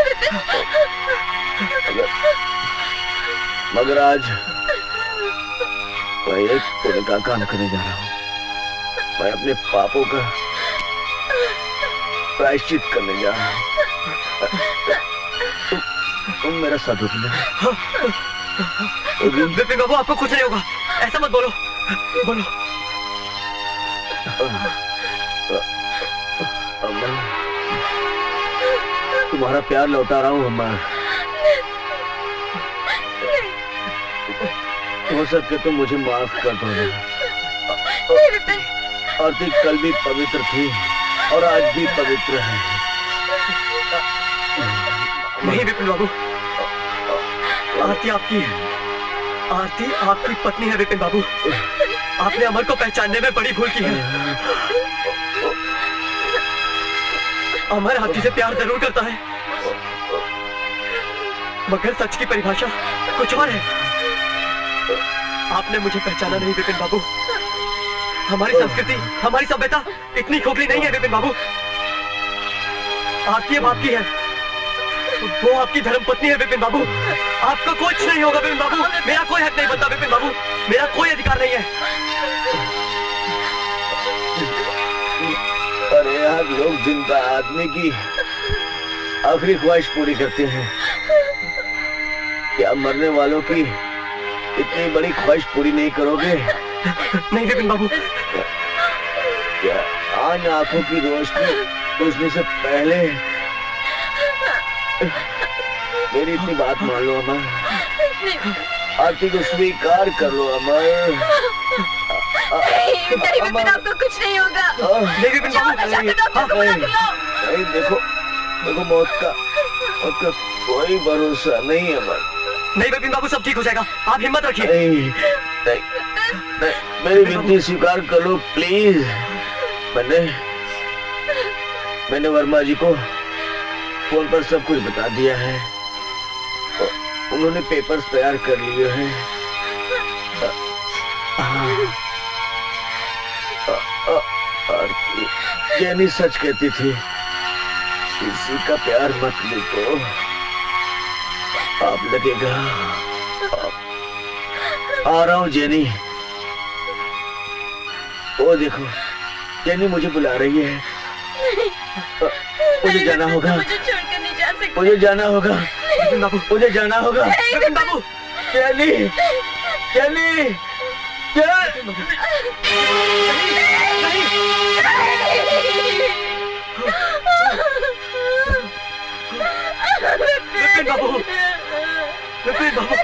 मगर आज मैं एक पुण्य का काम करने जा रहा हूँ। मैं अपने पापों का प्रायश्चित करने जा रहा हूँ। तुम मेरा साथ दो। विपिन बाबू, आपको कुछ नहीं होगा, ऐसा मत बोलो। बोलो। अमर, तुम्हारा प्यार लौटा रहा हूँ अमर। हो सके तो मुझे माफ कर दो। आरती कल भी पवित्र थी और आज भी पवित्र है। नहीं विपिन बाबू, आरती आपकी पत्नी है विपिन बाबू। आपने अमर को पहचानने में बड़ी भूल की है। अमर आरती से प्यार जरूर करता है, मगर सच की परिभाषा कुछ और है। आपने मुझे पहचाना नहीं विपिन बाबू। हमारी संस्कृति, हमारी सभ्यता इतनी खोखली नहीं है विपिन बाबू। आरती अब आपकी है, वो आपकी धर्मपत्नी है विपिन बाबू। आपका कुछ नहीं होगा विपिन बाबू। मेरा कोई हक नहीं बनता विपिन बाबू, मेरा कोई अधिकार नहीं है। अरे यार, लोग जिंदा आदमी की आखिरी ख्वाहिश पूरी करते हैं, क्या मरने वालों की इतनी बड़ी ख्वाहिश पूरी नहीं करोगे? नहीं विपिन बाबू। क्या आन आंखों की रोशनी बुझने से पहले मेरी इतनी बात मान लो अमर। आरती को स्वीकार कर लो अमर। नहीं विपिन, आपको कुछ नहीं होगा। नहीं विपिन बाबू, नहीं, देखो मौत का कोई भरोसा नहीं अमर। नहीं विपिन बाबू, सब ठीक हो जाएगा, आप हिम्मत रखिए। नहीं, मेरी विनती स्वीकार कर लो प्लीज। मैंने वर्मा जी को फोन पर सब कुछ बता दिया है। उन्होंने पेपर्स तैयार कर लिए हैं। जेनी सच कहती थी, किसी का प्यार मत लूटो, आप लगेगा। आ रहा हूँ जेनी। ओ देखो, जेनी मुझे बुला रही है। मुझे जाना होगा, मुझे छोड़कर नहीं जा सकते। मुझे जाना होगा, मुझे जाना होगा। विपिन बाबू, जेनी, जेनी, विपिन बाबू, विपिन बाबू।